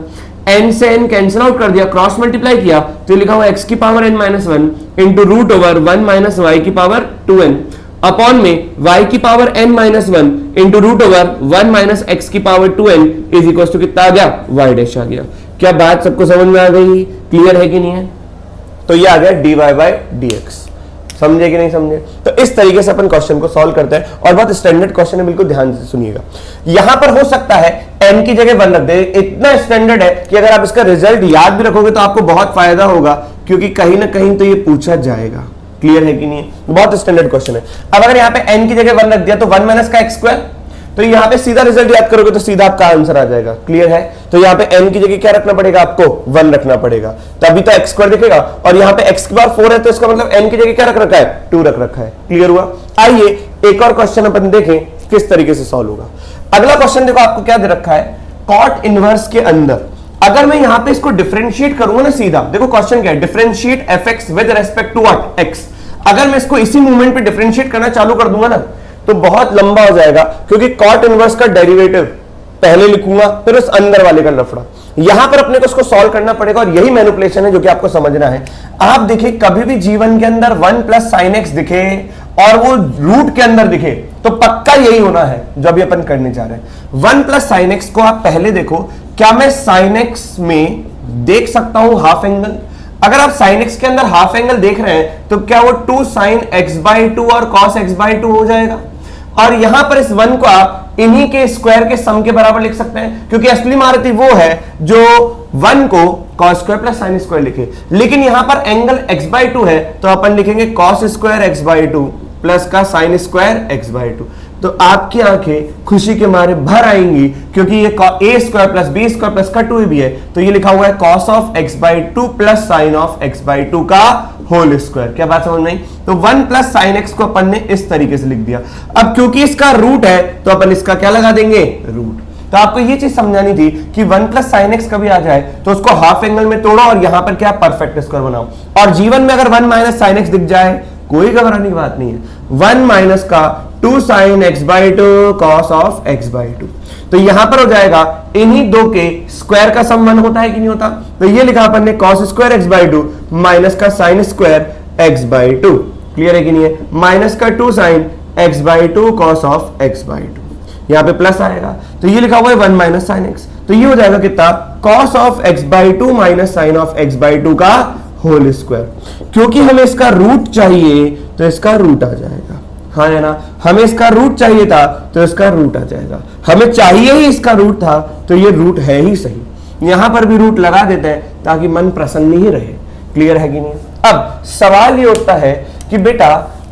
n से n कैंसिल आउट कर दिया, क्रॉस मल्टीप्लाई किया तो लिखा हुआ x की power n minus 1 into root over 1 minus Y की पावर 2n अपॉन में y की power n minus 1 into root over 1 minus x की power 2n is equal to कितना आ गया y डैश आ गया। क्या बात सबको समझ में आ गई? क्लियर है कि नहीं है? तो ये आ गया dy बाई dx। समझे कि नहीं समझे? तो इस तरीके से अपन क्वेश्चन को सॉल्व करते हैं, और बहुत स्टैंडर्ड क्वेश्चन है, बिल्कुल ध्यान से सुनिएगा। यहां पर हो सकता है n की जगह 1 रख दे, इतना स्टैंडर्ड है कि अगर आप इसका रिजल्ट याद भी रखोगे तो आपको बहुत फायदा होगा, क्योंकि कहीं ना कहीं तो ये पूछा जाएगा। क्लियर है कि नहीं? बहुत स्टैंडर्ड क्वेश्चन है। अब अगर यहाँ पे n की जगह 1 रख दिया तो 1 माइनस का एक्स स्क्वायर, तो यहाँ पे सीधा रिजल्ट याद करोगे तो सीधा आपका आंसर आ जाएगा। क्लियर है? तो यहाँ पे n की जगह क्या रखना पड़ेगा? आपको 1 रखना पड़ेगा, तभी तो एक्स स्क्वायर दिखेगा। और यहाँ पे x की पावर 4 है तो इसका मतलब n की जगह क्या रख रखा है? 2 रख रखा है। क्लियर हुआ? आइए एक और क्वेश्चन अपन देखें किस तरीके से सॉल्व होगा। अगला क्वेश्चन देखो, आपको क्या दे रखा है? कॉट इनवर्स के अंदर अगर मैं यहां पे इसको डिफरेंशिएट करूंगा ना सीधा, देखो क्वेश्चन क्या है, differentiate fx with respect to what? x। अगर मैं इसको इसी मूवमेंट पे डिफरेंशिएट करना चालू कर दूंगा ना तो बहुत लंबा हो जाएगा, क्योंकि कॉट इनवर्स का डेरिवेटिव पहले लिखूंगा फिर उस अंदर वाले का लफड़ा। यहां पर अपने को इसको सॉल्व करना पड़ेगा, और यही मैनिपुलेशन है जो कि आपको समझना है। आप देखिए कभी भी जीवन के अंदर 1 प्लस साइन एक्स दिखे और वो रूट के अंदर दिखे तो पक्का यही होना है जो अभी अपन करने जा रहे हैं। 1 प्लस साइन एक्स को आप पहले देखो, क्या मैं साइन एक्स में देख सकता हूं हाफ एंगल? अगर आप sin x के अंदर हाफ एंगल देख रहे हैं तो क्या वो 2 sin x बाई 2 और cos x बाई 2 हो जाएगा? और यहां पर इस 1 को आप इन्हीं के स्क्वायर के सम के बराबर लिख सकते हैं, क्योंकि असली महारथी वो है जो 1 को cos square plus sin square लिखे। लेकिन यहां पर एंगल x बाई 2 है तो अपन लिखेंगे cos square x by 2 plus का sin स्क्वायर x बाई 2। तो आपकी आंखें खुशी के मारे भर आएंगी, क्योंकि ये a square plus b square plus का 2 भी है, तो ये लिखा हुआ है cos of x by 2 plus sign of x by 2 का होल स्क्वायर। क्या बात समझ में आई? तो 1 प्लस साइन एक्स को अपन ने इस तरीके से लिख दिया। अब क्योंकि इसका रूट है तो अपन इसका क्या लगा देंगे? रूट। तो आपको ये चीज समझानी थी कि 1 प्लस साइन एक्स कभी आ जाए तो उसको हाफ एंगल में तोड़ो और यहां पर क्या परफेक्ट स्क्वायर बनाओ। और जीवन में अगर 1 माइनस साइन एक्स दिख जाए कोई घबराने की बात नहीं है। 1 माइनस का 2 sine x by 2 cos of x by 2, तो यहां पर हो जाएगा इन्हीं दो के स्क्वायर का सम 1 होता है कि नहीं होता? तो ये लिखा अपन ने cos square x by 2 minus का sine square x by 2। Clear है कि नहीं है? माइनस का 2 sine x by two cos of x by two, यहां पे प्लस आएगा तो ये लिखा हुआ है 1 माइनस साइन एक्स, तो ये हो जाएगा कितना, cos of x by two minus sine of x by two का होल स्क्वायर। क्योंकि हमें इसका रूट चाहिए तो इसका रूट आ जाएगा, हाँ है ना, हमें इसका रूट चाहिए था तो इसका रूट आ जाएगा, हमें चाहिए ही इसका रूट था तो ये रूट है ही सही, यहां पर भी रूट लगा देते हैं ताकि मन प्रसन्न ही रहे। क्लियर है कि नहीं? अब सवाल ये उठता है कि बेटा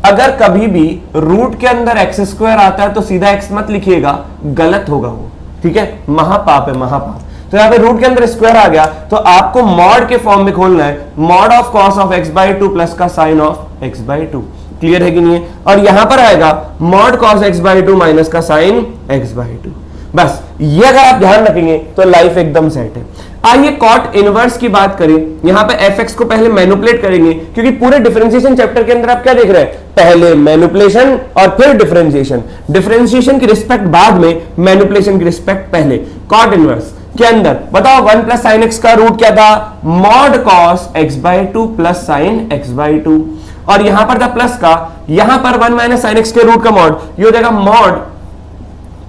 अगर कभी भी रूट के अंदर एक्स स्क्वायर आता है तो सीधा एक्स मत लिखिएगा, गलत होगा वो, ठीक है, महापाप है, महापाप। तो यहां पे रूट के अंदर स्क्वायर आ गया तो आपको मॉड के फॉर्म में खोलना है, mod of cos of x by two plus का sine of x by two. Clear है कि नहीं है? और यहां पर आएगा mod cos x by two minus का साइन एक्स बाई टू। बस ये अगर आप ध्यान रखेंगे तो लाइफ एकदम सेट है। आइए कॉट इनवर्स की बात करें, यहां पे एफ को पहले मैनिपुलेट करेंगे क्योंकि पूरे डिफरेंशिएशन चैप्टर के अंदर आप क्या देख रहे हैं, पहले मैनिपुलेशन और फिर डिफरेंशिएशन, डिफरेंशिएशन की रिस्पेक्ट बाद में, मैनिपुलेशन की रिस्पेक्ट पहले। कॉट इनवर्स के अंदर बताओ 1 प्लस साइन एक्स का रूट क्या था, mod cos x by two plus sine x by two, और यहां पर था प्लस का, यहां पर 1 माइनस साइन एक्स के रूट का मॉड, ये हो जाएगा mod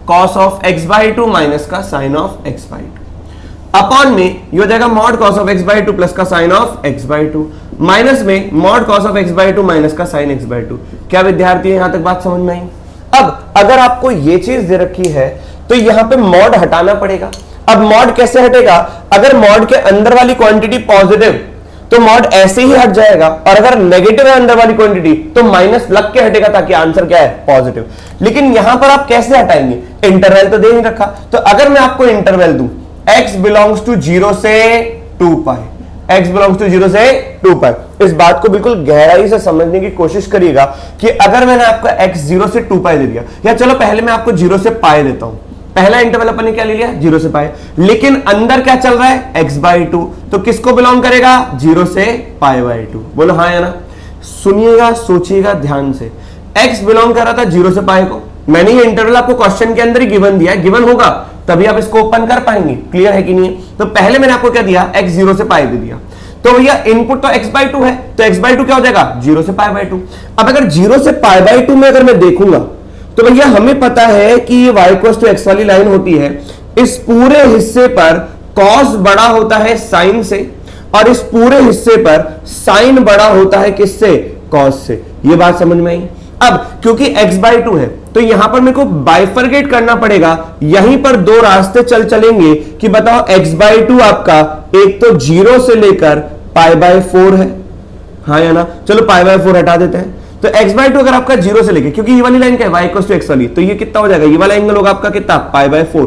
cos of x by two minus का sine of x by two, upon में ये हो जाएगा mod cos of x by two plus का sine of x by two, minus में mod cos of x by two minus का साइन एक्स बाई टू। क्या विद्यार्थी यहां तक बात समझ में आई? अब अगर आपको ये चीज दे रखी है तो यहां पे मॉड हटाना पड़ेगा। अब मॉड कैसे हटेगा, अगर मॉड के अंदर वाली क्वांटिटी पॉजिटिव तो मॉड ऐसे ही हट जाएगा, और अगर नेगेटिव है अंदर वाली क्वांटिटी तो माइनस लग के हटेगा ताकि आंसर क्या है, पॉजिटिव। लेकिन यहां पर आप कैसे हटाएंगे, इंटरवल तो दे नहीं रखा, तो अगर मैं आपको इंटरवल दूं x बिलोंग्स टू 0 से 2 पाई, x बिलोंग्स टू 0 से 2 पाई, इस बात को बिल्कुल गहराई से समझने की कोशिश करिएगा कि अगर मैंने आपको x 0 से 2 पाई दे दिया, या चलो पहले मैं आपको 0 से पाई देता हूं, पहला इंटरवल अपन ने क्या ले लिया, 0 से पाई, लेकिन अंदर क्या चल रहा है, x बाई टू, तो किसको बिलोंग करेगा, 0 से पाई बाई टू। बोलो हाँ या ना? सुनिएगा, सोचिएगा ध्यान से, x बिलोंग कर रहा था 0 से पाई को, मैंने ये इंटरवल आपको क्वेश्चन के अंदर ही गिवन दिया है, गिवन होगा तभी आप इसको ओपन कर पाएंगे। क्लियर है कि नहीं है? तो पहले मैंने आपको क्या दिया, x 0 से पाई दे दिया, तो भैया इनपुट तो x बाई टू है, तो x बाई टू क्या हो जाएगा, 0 से पाई बाई टू। अब अगर 0 से पाई बाई टू में अगर मैं देखूंगा तो भैया हमें पता है कि ये y इक्वल्स टू x वाली लाइन होती है, इस पूरे हिस्से पर cos बड़ा होता है sin से, और इस पूरे हिस्से पर sin बड़ा होता है किससे, cos से। ये बात समझ में आई? अब क्योंकि x बाई टू है तो यहां पर मेरे को बाइफरकेट करना पड़ेगा, यहीं पर दो रास्ते चलेंगे कि बताओ x बाई टू आपका एक तो 0 से लेकर पाई बाई 4 है, हाँ या ना? चलो पाई बाई 4 हटा देते हैं, तो x बाई टू अगर आपका 0 से लेके, क्योंकि ये वाली लाइन क्या है, y इक्वल्स टू x वाली, तो ये कितना हो जाएगा, ये वाला एंगल होगा आपका कितना, पाई बाई 4,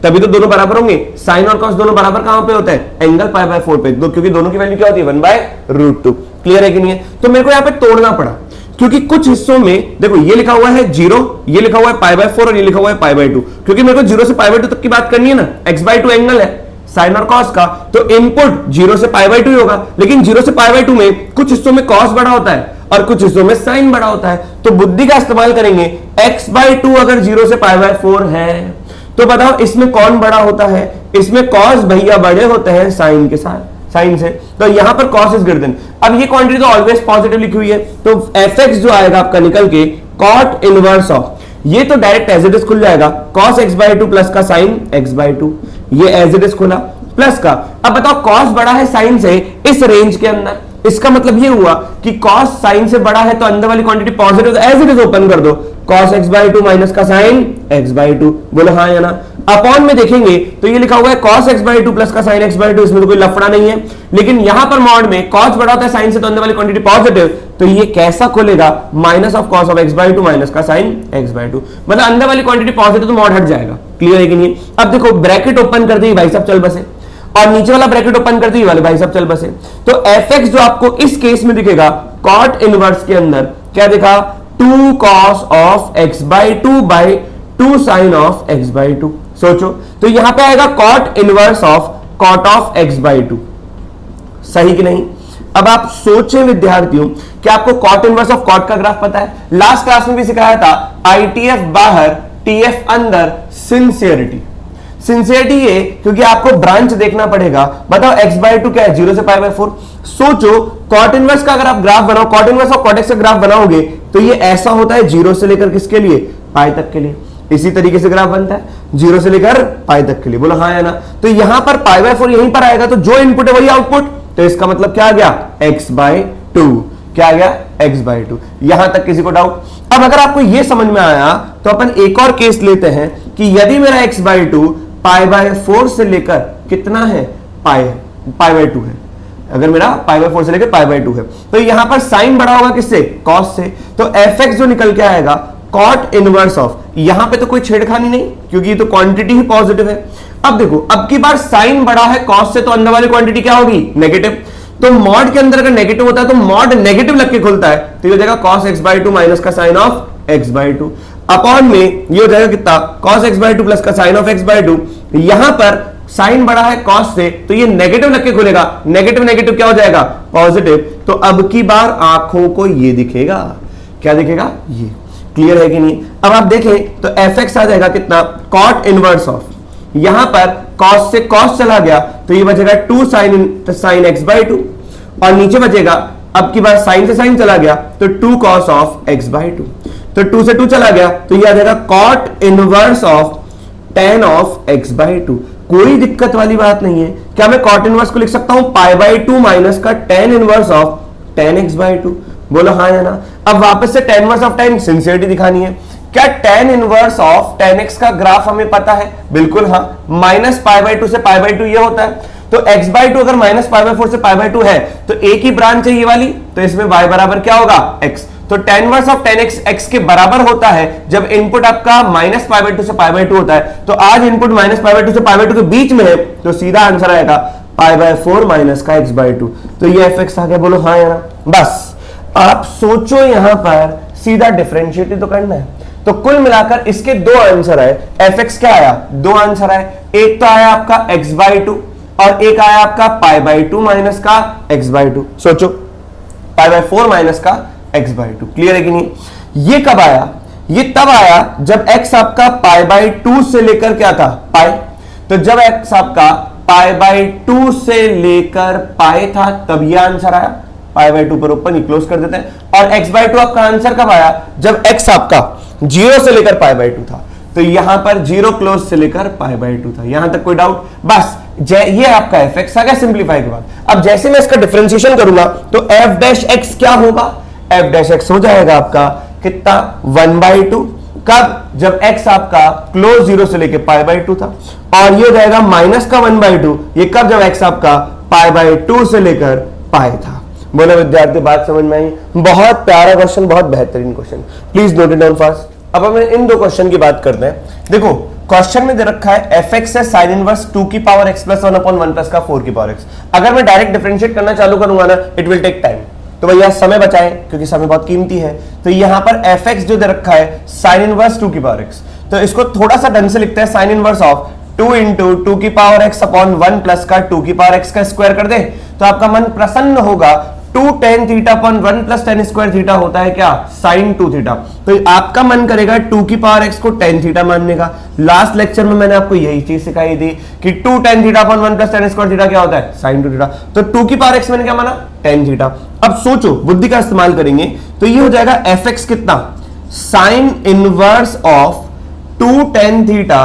तभी तो दोनों बराबर होंगे। साइन और कॉस दोनों बराबर कहां पे होता है, एंगल पाई बाई 4 पे, क्योंकि दोनों की वैल्यू क्या होती है, 1 बाय रूट 2। क्लियर है कि नहीं है? तो मेरे को यहां पे तोड़ना पड़ा, क्योंकि कुछ हिस्सों में देखो ये लिखा हुआ है 0, ये लिखा हुआ है पाई बाई 4 और ये लिखा हुआ है पाई बाई 2, क्योंकि मेरे को 0 से पाई बाई 2 तक की बात करनी है ना, x बाई 2 एंगल है साइन और कॉस का, तो इनपुट 0 से पाई बाई 2 ही होगा, लेकिन 0 से पाई बाई 2 में कुछ हिस्सों में कॉस बड़ा होता है और कुछ हिस्सों में साइन बड़ा होता है, तो बुद्धि का इस्तेमाल करेंगे। x बाई 2 अगर 0 से पाई बाई 4 है तो बताओ इसमें कौन बड़ा होता है, इसमें कॉस भैया बड़े होते हैं साइन के साथ, साइन से, तो यहां पर cos इज ग्रेटर देन। अब ये क्वांटिटी तो ऑलवेज पॉजिटिव लिखी हुई है, तो fx जो आएगा आपका निकल के cot इनवर्स ऑफ, ये तो डायरेक्ट एज इट इज खुल जाएगा, cos x बाई 2 प्लस का साइन x बाई 2, ये एज इट इज खुला, प्लस का, अब बताओ cos बड़ा है साइन से इस रेंज के अंदर, इसका मतलब ये हुआ कि cos साइन से बड़ा है तो अंदर वाली क्वांटिटी पॉजिटिव, तो एज इट इज ओपन कर दो, cos x बाई 2 माइनस का साइन x बाई 2। बोलो हाँ या ना? अपॉन में देखेंगे तो ये लिखा हुआ है cos x बाई 2 प्लस का साइन x बाई 2, इसमें तो कोई लफड़ा नहीं है, लेकिन यहां पर मॉड में cos बड़ा होता है साइन से तो अंदर वाली क्वांटिटी पॉजिटिव, तो ये कैसा खुलेगा, minus of cos of x by 2 minus का साइन x बाई 2, मतलब अंदर वाली क्वांटिटी पॉजिटिव तो मॉड हट जाएगा। क्लियर है कि नहीं? अब देखो ब्रैकेट ओपन कर दी भाई साहब चल बसे, और नीचे वाला ब्रैकेट ओपन कर दी वाले भाई साहब चल बसे, तो fx जो आपको इस केस में दिखेगा cot इनवर्स के अंदर क्या दिखा, 2 cos of x by 2 by 2 sine of x by 2। सोचो तो यहां पे आएगा cot inverse of cot of x by 2, सही कि नहीं? अब आप सोचें विद्यार्थियों कि आपको cot इनवर्स ऑफ cot का ग्राफ पता है, लास्ट क्लास में भी सिखाया था, ITF बाहर TF अंदर, सिंसियरिटी। सिंसियरिटी ये, क्योंकि आपको ब्रांच देखना पड़ेगा। बताओ x/2 क्या है, 0 से π/4। सोचो कॉट इनवर्स का अगर आप ग्राफ बनाओ, कॉट इनवर्स और कॉट एक्स का ग्राफ बनाओगे तो ये ऐसा होता है 0 से लेकर किसके लिए, पाई तक के लिए। इसी तरीके से ग्राफ बनता है 0 से लेकर पाई तक के लिए। बोलो हाँ या ना। तो यहां पर π/4 यहीं पर आएगा, तो जो इनपुट है वही आउटपुट, तो इसका मतलब क्या आ गया, x/2। क्या आ गया, x/2। यहां तक किसी को डाउट? अब अगर आपको यह समझ में आया तो अपन एक और केस लेते हैं कि यदि मेरा x/2 π/4 से लेकर कितना है, π/2 है। अगर मेरा π/4 से लेकर π/2 है तो यहां पर साइन बड़ा होगा किससे, cos से। तो fx जो निकल के आएगा कॉट इनवर्स ऑफ, यहां पे तो कोई छेड़खानी नहीं क्योंकि ये तो क्वांटिटी ही पॉजिटिव है। अब देखो अब की बार साइन बड़ा है cos से, तो अंदर वाली क्वांटिटी क्या होगी, नेगेटिव। तो मॉड के अंदर अगर नेगेटिव होता है तो मॉड नेगेटिव लग के खुलता है, तो ये हो जाएगा cos x/2 माइनस का साइन ऑफ x/2 अपॉन में ये हो जाएगा कितना, cos x/2 प्लस का साइन ऑफ x/2। यहां पर साइन बड़ा है cos से, तो ये नेगेटिव लग के खुलेगा, नेगेटिव नेगेटिव क्या हो जाएगा, पॉजिटिव। तो अब की बार आंखों को ये दिखेगा, क्या दिखेगा, ये। क्लियर है कि नहीं? अब आप देखें तो fx आ जाएगा कितना, cot इनवर्स ऑफ, यहां पर cos से cos चला गया तो ये बचेगा 2 sin x/2 और नीचे बचेगा, अब की बार साइन से साइन चला गया तो 2 cos ऑफ x/2। तो 2 से 2 चला गया तो ये आ जाएगा cot inverse of tan of x/2। कोई दिक्कत वाली बात नहीं है। क्या मैं cot इनवर्स को लिख सकता हूं π/2 माइनस का tan inverse of tan x/2? बोलो हाँ या ना। अब वापस से tan inverse of tan, sincerity दिखानी है। क्या tan inverse of tan x का ग्राफ हमें पता है? बिल्कुल हाँ, माइनस π/2 से π/2 ये होता है। तो x/2 अगर माइनस π/4 से π/2 है तो एक ही ब्रांच है ये वाली, तो इसमें y बराबर क्या होगा, x। तो tan inverse of tan x x के बराबर होता है जब इनपुट आपका माइनस π/2 से π/2 होता है। तो आज इनपुट माइनस π/2 से π/2 के बीच में है, तो सीधा आंसर आएगा π/4 माइनस का x/2। तो ये fx आ गया। बोलो हाँ या ना। बस आप सोचो यहां पर सीधा डिफरेंशिएट तो करना है। तो कुल मिलाकर इसके दो आंसर आए। fx क्या आया, दो आंसर आए। एक तो आया आपका x/2 और एक आया आपका π/2 माइनस का x/2। सोचो π/4 माइनस का x/2। क्लियर है कि नहीं? ये कब आया, ये तब आया जब x आपका π/2 से लेकर क्या था, पाई। तो जब x आपका π/2 से लेकर पाई था तब ये आंसर आया। π/2 पर ओपन ही क्लोज कर देते हैं। और x/2 आपका आंसर कब आया, जब x आपका 0 से लेकर π/2 था। तो यहां पर 0 क्लोज से लेकर π/2 था। यहां तक कोई डाउट? बस ये आपका fx आ गया सिंप्लीफाई के बाद। अब जैसे मैं इसका डिफरेंशिएशन करूंगा तो f' क्या होगा, f' हो जाएगा आपका कितना, 1/2। कब, जब x आपका क्लोज 0 से लेकर π/2 था। और ये हो जाएगा माइनस का 1/2, ये कब, जब x आपका π/2 से लेकर पाई था। बोले विद्यार्थी बात समझ में आई? बहुत प्यारा क्वेश्चन, बहुत बेहतरीन question. Please note it down fast. अब हम इन दो क्वेश्चन की बात करते हैं। देखो क्वेश्चन में दे रखा है fx है sin इनवर्स 2 की पावर x प्लस 1/1 प्लस का 4 की पावर x। अगर मैं डायरेक्ट डिफरेंशिएट करना चालू करूंगा ना, इट विल टेक टाइम। तो भैया समय बचाएं क्योंकि समय बहुत कीमती है। तो यहां पर fx जो दे रखा है sin इनवर्स 2 की पावर x, तो इसको थोड़ा सा ढंग से लिखते हैं, sin इनवर्स ऑफ 2 इंटू 2 की पावर x अपॉन 1 प्लस का 2 की पावर x का स्क्वायर कर दे तो आपका मन प्रसन्न होगा। 2 tan theta upon 1 plus tan square theta होता है क्या, sin 2 थीटा। तो आपका मन करेगा 2 की पावर x को tan थीटा मानने का। लास्ट लेक्चर में मैंने आपको यही चीज सिखाई थी कि 2 tan theta upon 1 plus tan square theta क्या होता है, sin 2 थीटा। तो 2 की पावर x मैंने क्या माना, tan थीटा। अब सोचो बुद्धि का इस्तेमाल करेंगे तो ये हो जाएगा fx कितना, sin inverse of 2 tan theta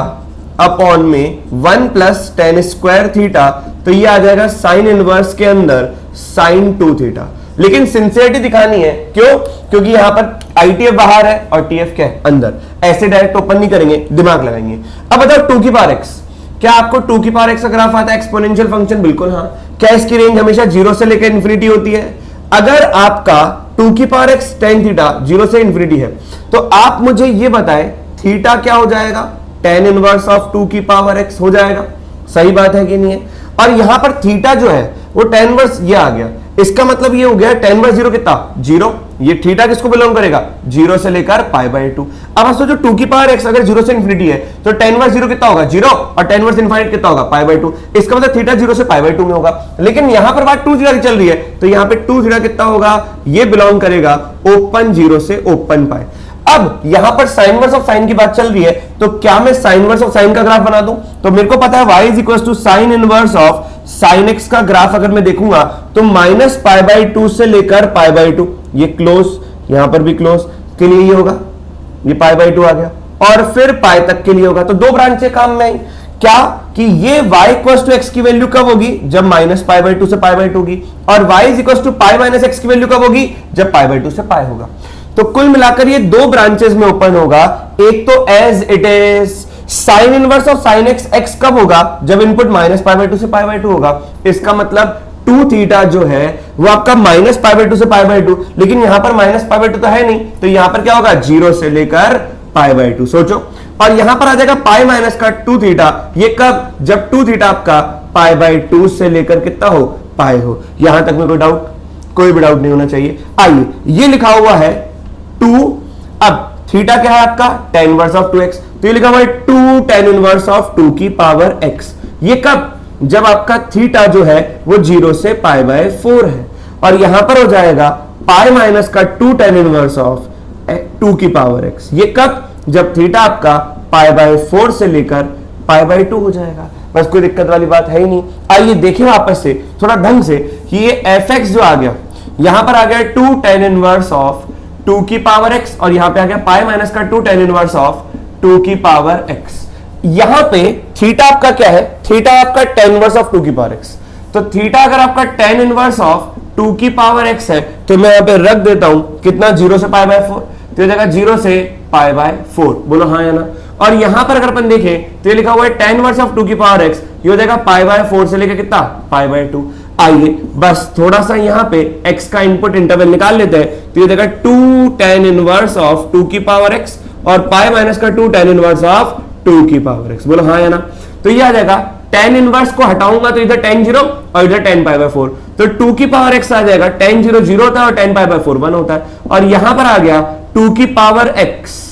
upon में 1 प्लस tan स्क्वायर थीटा। तो ये आ जाएगा sin इनवर्स के अंदर sin 2 थीटा। लेकिन सिंसियरिटी दिखानी है, क्यों, क्योंकि यहां पर ITF बाहर है और TF क्या है, अंदर। ऐसे डायरेक्ट ओपन नहीं करेंगे, दिमाग लगाएंगे। अब बताओ 2 की पावर x, क्या आपको 2 की पावर x का ग्राफ आता है एक्सपोनेंशियल फंक्शन? बिल्कुल हाँ। क्या इसकी रेंज हमेशा 0 से लेकर इन्फिनिटी होती है? अगर आपका 2 की पावर x tan थीटा 0 से इन्फिनिटी है तो आप मुझे ये बताएं थीटा क्या हो जाएगा, tan इनवर्स ऑफ 2 की पावर x हो जाएगा। सही बात है कि नहीं है? और यहां पर थीटा जो है वो tan इनवर्स ये आ गया। इसका मतलब ये हो गया tan इनवर्स 0 कितना, 0। ये थीटा किसको बिलोंग करेगा, 0 से लेकर π/2। अब आप सोचो 2 की पावर x अगर 0 से इन्फिनिटी है तो tan इनवर्स 0 कितना होगा, 0। और tan इनवर्स इनफाइनाइट कितना होगा, π/2। इसका मतलब थीटा 0 से π/2 में होगा। लेकिन यहां पर बात 2 थीटा की चल रही है तो यहां पे 2 थीटा कितना होगा, ये बिलोंग करेगा ओपन 0 से ओपन पाई। अब यहां पर साइन इनवर्स ऑफ साइन की बात चल रही है, तो क्या मैं साइन इनवर्स ऑफ साइन का ग्राफ बना दूं? तो मेरे को पता है y is equal to sine inverse of sine x का ग्राफ अगर मैं देखूंगा तो -π/2 से लेकर π/2, ये क्लोज, यहां पर भी क्लोज के लिए ये होगा, ये π/2 आ गया, और फिर पाई तक के लिए होगा। तो दो ब्रांचें काम में आई, क्या कि ये y इक्वल टू x की वैल्यू कब होगी? जब -π/2 से π/2 होगी, और y is equal to π - x की वैल्यू कब होगी? जब π/2 से π होगा। तो कुल मिलाकर ये दो ब्रांचेस में ओपन होगा। एक तो as it is sine inverse of sine x, x कब होगा? जब इनपुट -π/2 से π/2 होगा। इसका मतलब 2 थीटा जो है वो आपका -π/2 से π/2, लेकिन यहां पर -π/2 तो है नहीं, तो यहां पर क्या होगा? 0 से लेकर π/2। सोचो, और यहां पर आ जाएगा पाई माइनस का 2 थीटा, ये कब? जब 2 थीटा आपका π/2 से लेकर कितना हो? पाई हो। यहां तक में कोई डाउट? कोई भी डाउट नहीं होना चाहिए। आइए, ये लिखा हुआ है 2, अब थीटा क्या है आपका? tan इनवर्स ऑफ 2x, तो ये लिखा हुआ है 2 tan इनवर्स ऑफ 2 की पावर x। ये कब? जब आपका थीटा जो है वो 0 से π/4 है, और यहां पर हो जाएगा पाई माइनस का 2 tan इनवर्स ऑफ 2 की पावर x। ये कब? जब थीटा आपका π/4 से लेकर π/2 हो जाएगा। बस कोई दिक्कत वाली बात है ही नहीं। आइए देखें वापस से थोड़ा ढंग से कि ये fx जो आ गया, यहां पर आ गया 2 tan इनवर्स ऑफ 2 की पावर x, और यहां पे आ गया पाई माइनस का 2 tan इनवर्स ऑफ 2 की पावर x। यहां पे थीटा आपका क्या है? थीटा आपका tan इनवर्स ऑफ 2 की पावर x। तो थीटा अगर आपका tan इनवर्स ऑफ 2 की पावर x है, तो मैं यहां पे रख देता हूं कितना? 0 से π/4, तो ये जगह 0 से π/4, बोलो हाँ या ना। और यहां पर अगर अपन देखें तो ये लिखा हुआ है tan इनवर्स ऑफ 2 की पावर x, ये हो जाएगा π/4 से लेकर कितना? π/2। आइए बस थोड़ा सा यहां पे x का इनपुट इंटरवल निकाल लेते हैं, तो ये देगा 2 tan इनवर्स ऑफ 2 की पावर x और पाई माइनस का 2 tan इनवर्स ऑफ 2 की पावर x, बोलो हाँ या ना। तो ये आ जाएगा, tan इनवर्स को हटाऊंगा तो इधर tan 0 और इधर tan π/4, तो 2 की पावर x आ जाएगा, tan 0 0 होता है और tan π/4 1 होता है, और यहां पर आ गया 2 की पावर x,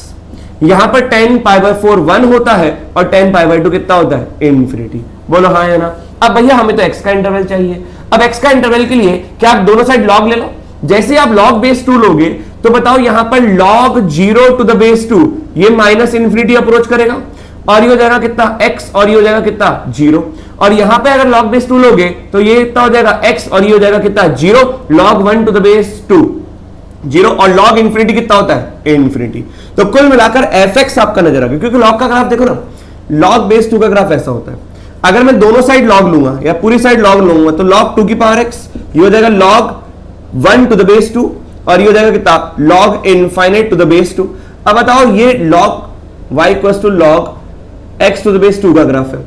यहां पर tan π/4 1 होता है और tan π/2 कितना होता है? इन्फिनिटी, बोलो हाँ या ना। अब भैया हमें तो x का इंटरवल चाहिए। अब x का इंटरवल के लिए क्या आप दोनों साइड log ले लो? जैसे आप log बेस 2 लोगे तो बताओ यहां पर log 0 टू द बेस 2, ये माइनस इन्फिनिटी अप्रोच करेगा, और ये हो जाएगा कितना? x, और ये हो जाएगा कितना? 0। और यहां पे अगर log बेस 2 लोगे तो ये कितना हो जाएगा? x, और ये हो जाएगा कितना? 0, log 1 टू द बेस 2 0, और log इन्फिनिटी कितना होता है? इन्फिनिटी। तो कुल मिलाकर fx आपका नजर आ गया, क्योंकि log का ग्राफ देखो ना, log बेस 2 का ग्राफ ऐसा होता है। अगर मैं दोनों साइड log लूंगा या पूरी साइड log लूंगा तो log 2 की पावर x, ये हो जाएगा log 1 टू द बेस 2, और ये हो जाएगा कितना? log infinite to the base 2। अब बताओ ये log y equals to log x to the base 2 का ग्राफ है।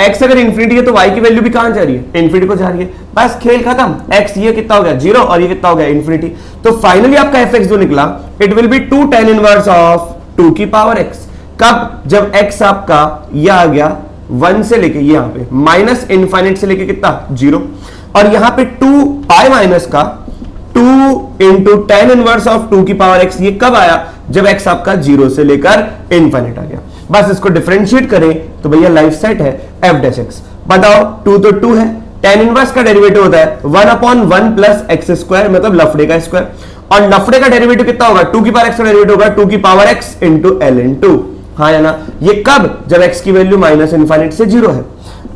x अगर इन्फिनिटी है तो y की वैल्यू भी कहां जा रही है? इन्फिनिटी को जा रही है। बस खेल खत्म। x ये कितना हो गया? 0, और ये कितना हो गया? इन्फिनिटी। तो फाइनली आपका fx जो निकला, it will be 2 tan inverse of 2 की पावर x। कब? जब x आपका ये आ गया 1 से लेके यहां पे माइनस इनफाइनाइट से लेके कितना? 0, और यहां पे 2 पाई माइनस का 2 इंटू tan इनवर्स ऑफ 2 की पावर x, ये कब आया? जब x आपका 0 से लेकर इनफाइनाइट आ गया। बस इसको डिफरेंशिएट करें तो भैया लाइफ सेट है f डैश x। बताओ 2 तो 2 है, tan इनवर्स का डेरिवेटिव होता है 1/1 प्लस एक्स स्क्वायर, मतलब लफड़े का स्क्वायर, और लफड़े का डेरिवेटिव कितना होगा? 2 की पावर x का डेरिवेटिव होगा 2 की power x into L into, हाँ या ना। ये कब? जब x की वैल्यू माइनस इनफाइनाइट से 0 है।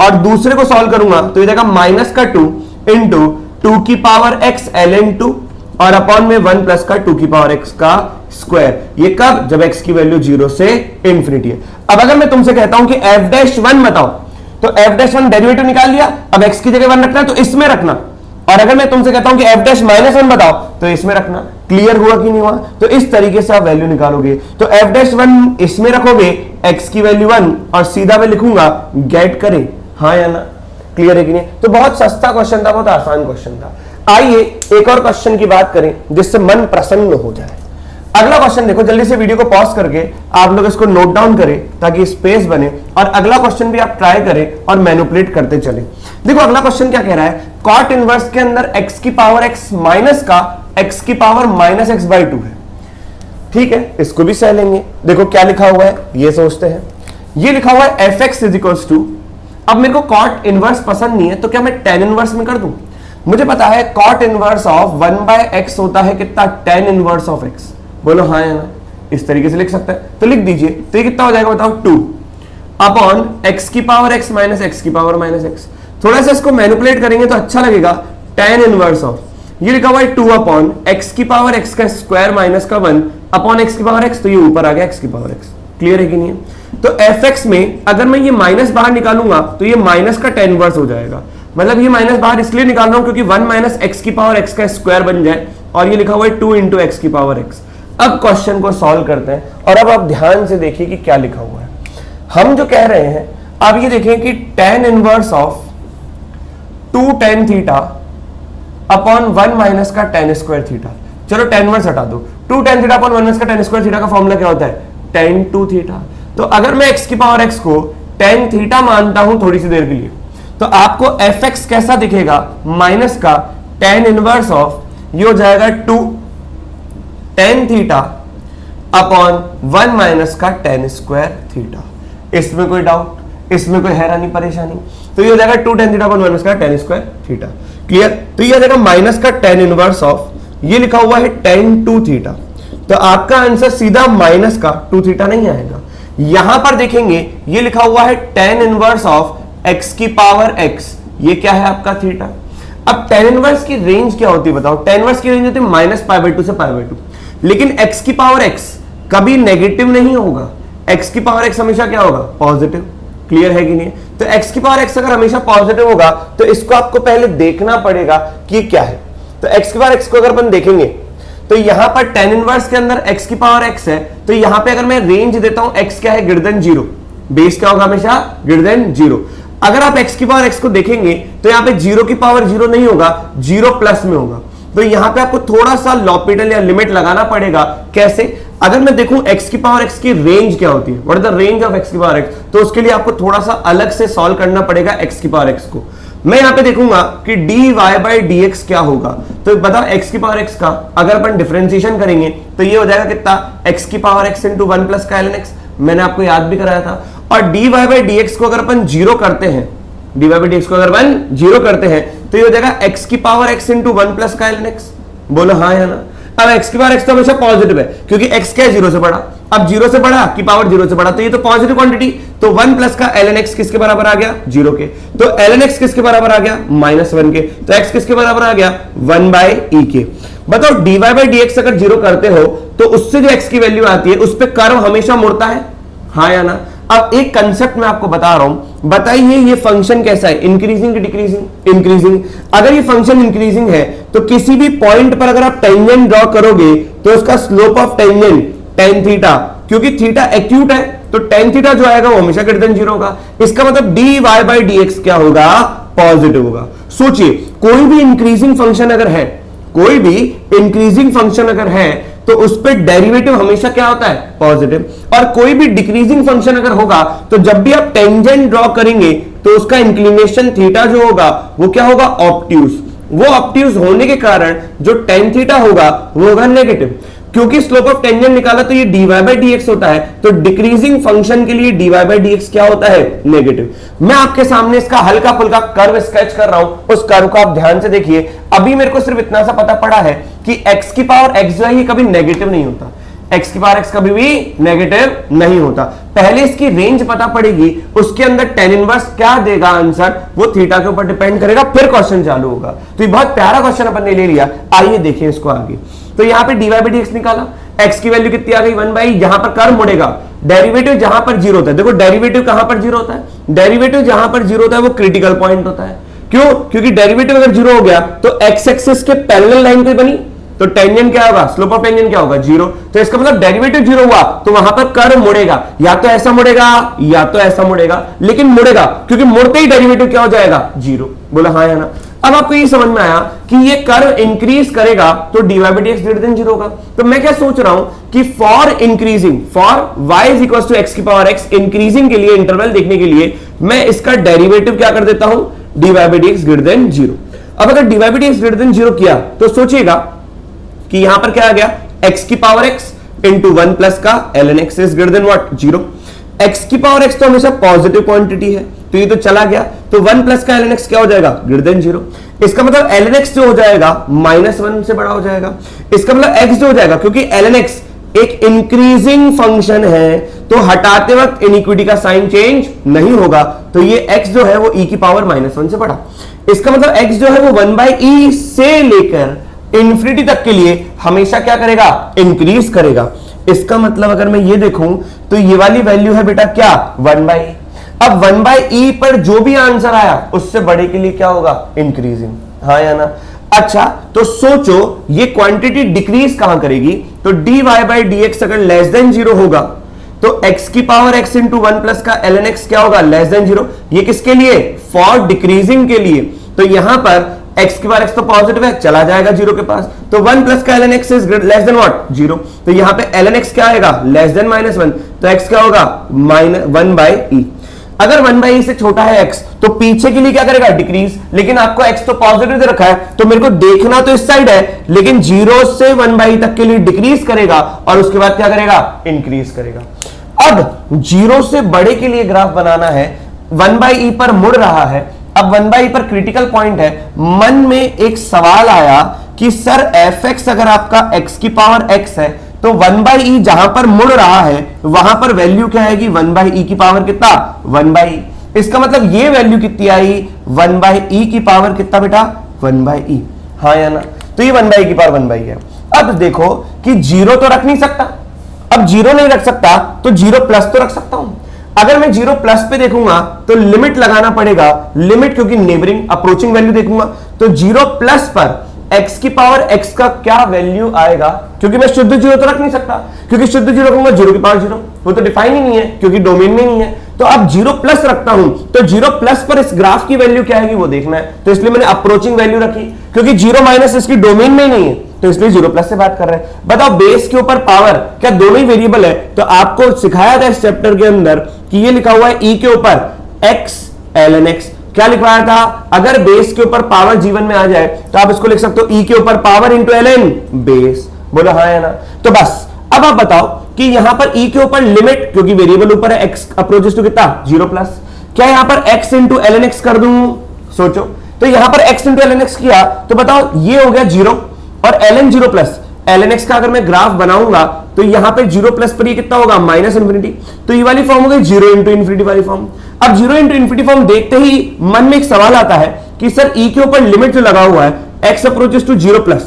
और दूसरे को सॉल्व करूंगा तो ये देगा माइनस का 2 इंटू 2 की पावर x एल इंटू, और अपॉन में 1 प्लस का 2 की पावर x का स्क्वायर। ये कब? जब x की वैल्यू 0 से इन्फिनिटी है। अब अगर मैं तुमसे कहता हूं कि f डैश 1 बताओ, तो f डैश 1 डेरिवेटिव निकाल लिया, अब x की जगह 1 रखना है तो इसमें रखना। और अगर मैं तुमसे कहता हूं कि f डैश -1 बताओ तो इसमें रखना। क्लियर हुआ कि नहीं हुआ? तो इस तरीके से आप वैल्यू निकालोगे। तो f डैश 1 इसमें रखोगे, x की वैल्यू 1, और सीधा मैं लिखूंगा गेट करें, हाँ या ना। क्लियर है कि नहीं? तो बहुत सस्ता क्वेश्चन था, बहुत आसान क्वेश्चन था। आइए एक और क्वेश्चन की बात करें जिससे मन प्रसन्न हो जाए। अगला क्वेश्चन देखो, जल्दी से वीडियो को पॉज करके आप लोग इसको नोट डाउन करें ताकि स्पेस बने, और अगला क्वेश्चन भी आप ट्राई करें और मैनिपुलेट करते चले। देखो अगला क्वेश्चन क्या कह रहा है? कॉट इनवर्स के अंदर x की पावर x माइनस का x की पावर -x/2 है। ठीक है, इसको भी सह लेंगे। देखो क्या लिखा हुआ है, ये सोचते हैं। ये लिखा हुआ है fx इज इक्वल्स टू, अब मेरे को कॉट इनवर्स पसंद नहीं है तो क्या मैं tan इनवर्स में कर दूं? मुझे पता है कॉट इनवर्स ऑफ 1/x होता है कितना? tan inverse of x। बोलो हाँ या ना। इस तरीके से लिख सकते हैं, तो लिख दीजिए। तो ये कितना हो जाएगा बताओ, 2 अपॉन एक्स की पावर एक्स माइनस एक्स की पावर माइनस एक्स। थोड़ा सा इसको मैनिपुलेट करेंगे तो अच्छा लगेगा, tan इनवर्स ऑफ ये लिखा हुआ है 2 अपॉन एक्स की पावर एक्स का स्क्वायर माइनस का 1 अपॉन एक्स की पावर एक्स, तो ये ऊपर आ गया एक्स की पावर एक्स। क्लियर है कि नहीं है? तो fx में अगर मैं ये माइनस बाहर निकालूंगा तो ये माइनस का tan इनवर्स हो जाएगा। मतलब ये माइनस बाहर इसलिए निकाल रहा हूं क्योंकि 1 माइनस एक्स की पावर एक्स का स्क्वायर बन जाए, और ये लिखा हुआ है 2 इंटू एक्स की पावर एक्स। अब क्वेश्चन को सॉल्व करते हैं, और अब आप ध्यान से देखिए कि क्या लिखा हुआ है। हम जो कह रहे हैं, अब ये देखें कि tan inverse of 2 tan theta upon 1 minus का tan स्क्वायर थीटा। चलो tan इनवर्स हटा दो, 2 tan थीटा अपॉन 1 माइनस का tan स्क्वायर थीटा का फॉर्मूला क्या होता है, tan 2 थीटा। तो अगर मैं x की पावर x को tan थीटा मानता हूं थोड़ी सी देर के लिए, तो आपको fx कैसा दिखेगा, माइनस का tan इनवर्स ऑफ ये हो जाएगा 2 tan थीटा अपॉन 1 माइनस का tan स्क्वायर थीटा। इसमें कोई डाउट, इसमें कोई हैरानी परेशानी? तो ये हो जाएगा 2 tan थीटा अपॉन 1 माइनस का tan स्क्वायर थीटा। क्लियर? तो ये हो जाएगा माइनस का tan इनवर्स ऑफ ये लिखा हुआ है tan 2 थीटा। तो आपका आंसर सीधा माइनस का 2 थीटा नहीं आएगा, यहां पर देखेंगे ये लिखा हुआ है tan इनवर्स ऑफ x की पावर x, ये क्या है आपका थीटा। अब tan इनवर्स की रेंज क्या होती है बताओ, tan इनवर्स की रेंज होती है -π/2 से π/2, लेकिन x की पावर x कभी नेगेटिव नहीं होगा, x की पावर x हमेशा क्या होगा, पॉजिटिव। क्लियर है कि नहीं? तो x की पावर x अगर हमेशा पॉजिटिव होगा तो इसको आपको पहले देखना पड़ेगा कि क्या है। तो x की पावर x को अगर अपन देखेंगे तो यहां पर tan इनवर्स के अंदर x की पावर x है, तो यहां पे अगर मैं रेंज देता हूं x क्या है, ग्रेटर देन 0, बेस क्या होगा हमेशा ग्रेटर देन 0। अगर आप x की पावर x को देखेंगे तो यहां पे 0 की पावर 0 नहीं होगा, 0 प्लस में होगा। तो यहां पे आपको थोड़ा सा लॉपिटल या लिमिट लगाना पड़ेगा। कैसे? अगर मैं देखूं x की पावर x की रेंज क्या होती है, what is the range of x की पावर x, तो उसके लिए आपको थोड़ा सा अलग से सॉल्व करना पड़ेगा x की पावर x को। मैं यहां पे देखूंगा कि dy/dx क्या होगा, तो बताओ x की पावर x का अगर अपन डिफरेंशिएशन करेंगे तो ये हो जाएगा कितना, x की पावर x इंटू 1 प्लस का ln x, मैंने आपको याद भी कराया था। और dy/dx को अगर अपन 0 करते हैं, dy/dx को अगर अपन 0 करते हैं तो ये हो जाएगा x की पावर x इंटू 1 प्लस का ln x। बोलो हाँ या ना? अब x की पावर x तो हमेशा पॉजिटिव है क्योंकि x क्या है, 0 से बड़ा। अब 0 से बड़ा की पावर 0 से बड़ा, तो ये तो पॉजिटिव क्वांटिटी, तो 1 प्लस का ln x किसके बराबर आ गया, 0 के। तो ln x किसके बराबर आ गया, -1 के। तो x किसके बराबर आ गया, 1/e के। बताओ dy/dx अगर 0 करते हो तो उससे जो x की वैल्यू आती है उस पर कर्व हमेशा मुड़ता है, हाँ या ना? अब एक कंसेप्ट मैं आपको बता रहा हूं, बताइए ये फंक्शन कैसा है, इंक्रीजिंग की डिक्रीजिंग, इंक्रीजिंग। अगर ये फंक्शन इंक्रीजिंग है तो किसी भी पॉइंट पर अगर आप टेंजेंट ड्रॉ करोगे तो उसका slope of tangent tan theta, क्योंकि थीटा एक्यूट है तो tan थीटा जो आएगा वो हमेशा ग्रेटर देन 0 होगा। इसका मतलब dy/dx क्या होगा, पॉजिटिव होगा। सोचिए कोई भी इंक्रीजिंग फंक्शन अगर है, कोई भी इंक्रीजिंग फंक्शन अगर है तो उस पर डेरिवेटिव हमेशा क्या होता है, पॉजिटिव। और कोई भी डिक्रीजिंग फंक्शन अगर होगा तो जब भी आप टेंजेंट ड्रॉ करेंगे तो उसका इंक्लिनेशन थीटा जो होगा वो क्या होगा, ऑब्ट्यूज। वो ऑब्ट्यूज होने के कारण जो tan थीटा होगा वो होगा नेगेटिव, क्योंकि स्लोप ऑफ टेंजेंट निकाला तो ये dy/dx होता है, तो डिक्रीजिंग फंक्शन के लिए dy/dx क्या होता है, नेगेटिव। मैं आपके सामने इसका हल्का फुल्का कर्व स्केच कर रहा हूं, उस कर्व को आप ध्यान से देखिए। अभी मेरे को सिर्फ इतना सा पता पड़ा है कि x की पावर x जो है ये कभी नेगेटिव नहीं होता, x की पावर x कभी भी नेगेटिव नहीं होता। पहले इसकी रेंज पता पड़ेगी, उसके अंदर tan इनवर्स क्या देगा आंसर, वो थीटा के ऊपर डिपेंड करेगा, फिर क्वेश्चन चालू होगा। तो ये बहुत प्यारा क्वेश्चन अपन ने ले लिया। आइए देखिए इसको आगे। तो यहां पे dy/dx निकाला, x की वैल्यू कितनी आ गई, 1/, यहां पर कर्व मुड़ेगा, डेरिवेटिव जहां पर 0 होता है, देखो डेरिवेटिव कहां पर 0 होता है, डेरिवेटिव जहां पर 0 होता है वो क्रिटिकल पॉइंट होता है। क्यों? क्योंकि डेरिवेटिव अगर 0 हो गया तो x एक्सिस के पैरेलल लाइन कोई बनी तो टेंजेंट क्या होगा, स्लोप ऑफ टेंजेंट क्या होगा, 0। तो इसका मतलब डेरिवेटिव 0 हुआ तो वहां पर कर्व मुड़ेगा, या तो ऐसा मुड़ेगा या तो ऐसा मुड़ेगा, लेकिन मुड़ेगा क्योंकि मुड़ते ही डेरिवेटिव क्या हो जाएगा, 0। बोला हाँ या ना? अब आपको ये समझ में आया कि ये कर्व इंक्रीज करेगा तो dy/dx ग्रेटर देन 0 होगा। तो मैं क्या सोच रहा हूं कि for increasing, for y is equal to x की पावर x, इंक्रीजिंग के लिए, इंटरवल देखने के लिए मैं इसका डेरिवेटिव क्या कर देता हूं, dy/dx ग्रेटर देन 0। अब अगर dy/dx ग्रेटर देन 0 किया तो सोचिएगा कि यहां पर क्या आ गया, x की पावर x इंटू 1 प्लस का ln x is greater than what, 0। x की पावर x तो हमेशा पॉजिटिव क्वांटिटी है तो ये तो चला गया, तो 1 प्लस का ln x क्या हो जाएगा, ग्रेटर देन 0। इसका मतलब ln x जो हो जाएगा -1 से बड़ा हो जाएगा। इसका मतलब x जो हो जाएगा, क्योंकि ln x एक इंक्रीजिंग फंक्शन है तो हटाते वक्त इनइक्विटी का साइन चेंज नहीं होगा, तो ये x जो है वो e की पावर -1 से बढ़ा। इसका मतलब x जो है वो 1/e से लेकर इंफिनिटी तक के लिए हमेशा क्या करेगा, इंक्रीज करेगा। इसका मतलब अगर मैं ये देखूं तो ये वाली वैल्यू है बेटा क्या, 1/e। अब 1/e पर जो भी आंसर आया उससे बड़े के लिए क्या होगा, इंक्रीजिंग, हाँ या ना। अच्छा तो सोचो ये क्वांटिटी डिक्रीज कहां करेगी, तो dy/dx अगर लेस देन 0 होगा तो x की पावर x इंटू 1 प्लस का ln x क्या होगा, लेस देन 0। ये किसके लिए, फॉर डिक्रीजिंग के लिए। तो यहां पर x की पावर x तो पॉजिटिव है, चला जाएगा 0 के पास, तो 1 प्लस का ln x is less than what, 0। तो यहां पे ln x क्या आएगा, लेस देन -1, तो x क्या होगा, 1/e। अगर 1/e से छोटा है x तो पीछे के लिए क्या करेगा, डिक्रीज। लेकिन आपको x तो पॉजिटिव दे रखा है तो मेरे को देखना तो इस साइड है, लेकिन 0 से 1/e तक के लिए डिक्रीज करेगा और उसके बाद क्या करेगा, इंक्रीज करेगा। अब 0 से बड़े के लिए ग्राफ बनाना है, 1/e पर मुड़ रहा है। अब 1/e पर क्रिटिकल पॉइंट है, मन में एक सवाल आया कि सर fx अगर आपका x की पावर x है तो 1/e जहां पर मुड़ रहा है वहां पर वैल्यू क्या आएगी, 1/e की पावर कितना, 1/e। इसका मतलब ये वैल्यू कितनी आई, 1/e की पावर कितना बेटा, 1/e, हाँ या ना। तो ये 1/e की पावर 1/e है। अब देखो कि 0 तो रख नहीं सकता, अब 0 नहीं रख सकता तो 0 प्लस तो रख सकता हूं। अगर मैं 0 प्लस पे देखूंगा तो लिमिट लगाना पड़ेगा, लिमिट क्योंकि नेबरिंग अप्रोचिंग वैल्यू देखूंगा, तो 0 प्लस पर x की पावर x का क्या वैल्यू आएगा, क्योंकि मैं शुद्ध 0 तो रख नहीं सकता, क्योंकि शुद्ध 0 रखूंगा 0 की पावर 0, वो तो डिफाइन ही नहीं है क्योंकि डोमेन में नहीं है। तो अब 0 प्लस रखता हूं तो 0 प्लस पर इस ग्राफ की वैल्यू क्या आएगी वो देखना है, तो इसलिए मैंने अप्रोचिंग वैल्यू रखी, क्योंकि 0 माइनस इसकी डोमेन में नहीं है तो इसलिए 0 प्लस से बात कर रहे हैं। बताओ बेस के ऊपर पावर क्या दोनों ही वेरिएबल है, तो आपको सिखाया था इस चैप्टर के अंदर कि ये लिखा हुआ है e के ऊपर x ln x, क्या लिखवाया था, अगर बेस के ऊपर पावर जीवन में आ जाए तो आप इसको लिख सकते हो e के ऊपर पावर इंटू ln बेस, बोलो हाँ है ना। तो बस अब आप बताओ कि यहां पर e के ऊपर लिमिट, क्योंकि वेरिएबल ऊपर है x अप्रोचेस टू कितना, 0 प्लस, क्या यहां पर x इंटू ln x कर दूं, सोचो। तो यहां पर x इंटू ln x किया तो बताओ ये हो गया 0 और ln 0 प्लस, ln x का अगर मैं ग्राफ बनाऊंगा तो यहां पे 0 प्लस पर ये कितना होगा, -∞। तो ये वाली फॉर्म हो गई 0 इंटू इन्फिनिटी वाली फॉर्म। अब 0 इंटू इन्फिनिटी फॉर्म देखते ही मन में एक सवाल आता है कि सर e के ऊपर लिमिट जो लगा हुआ है x अप्रोचेस टू 0 प्लस,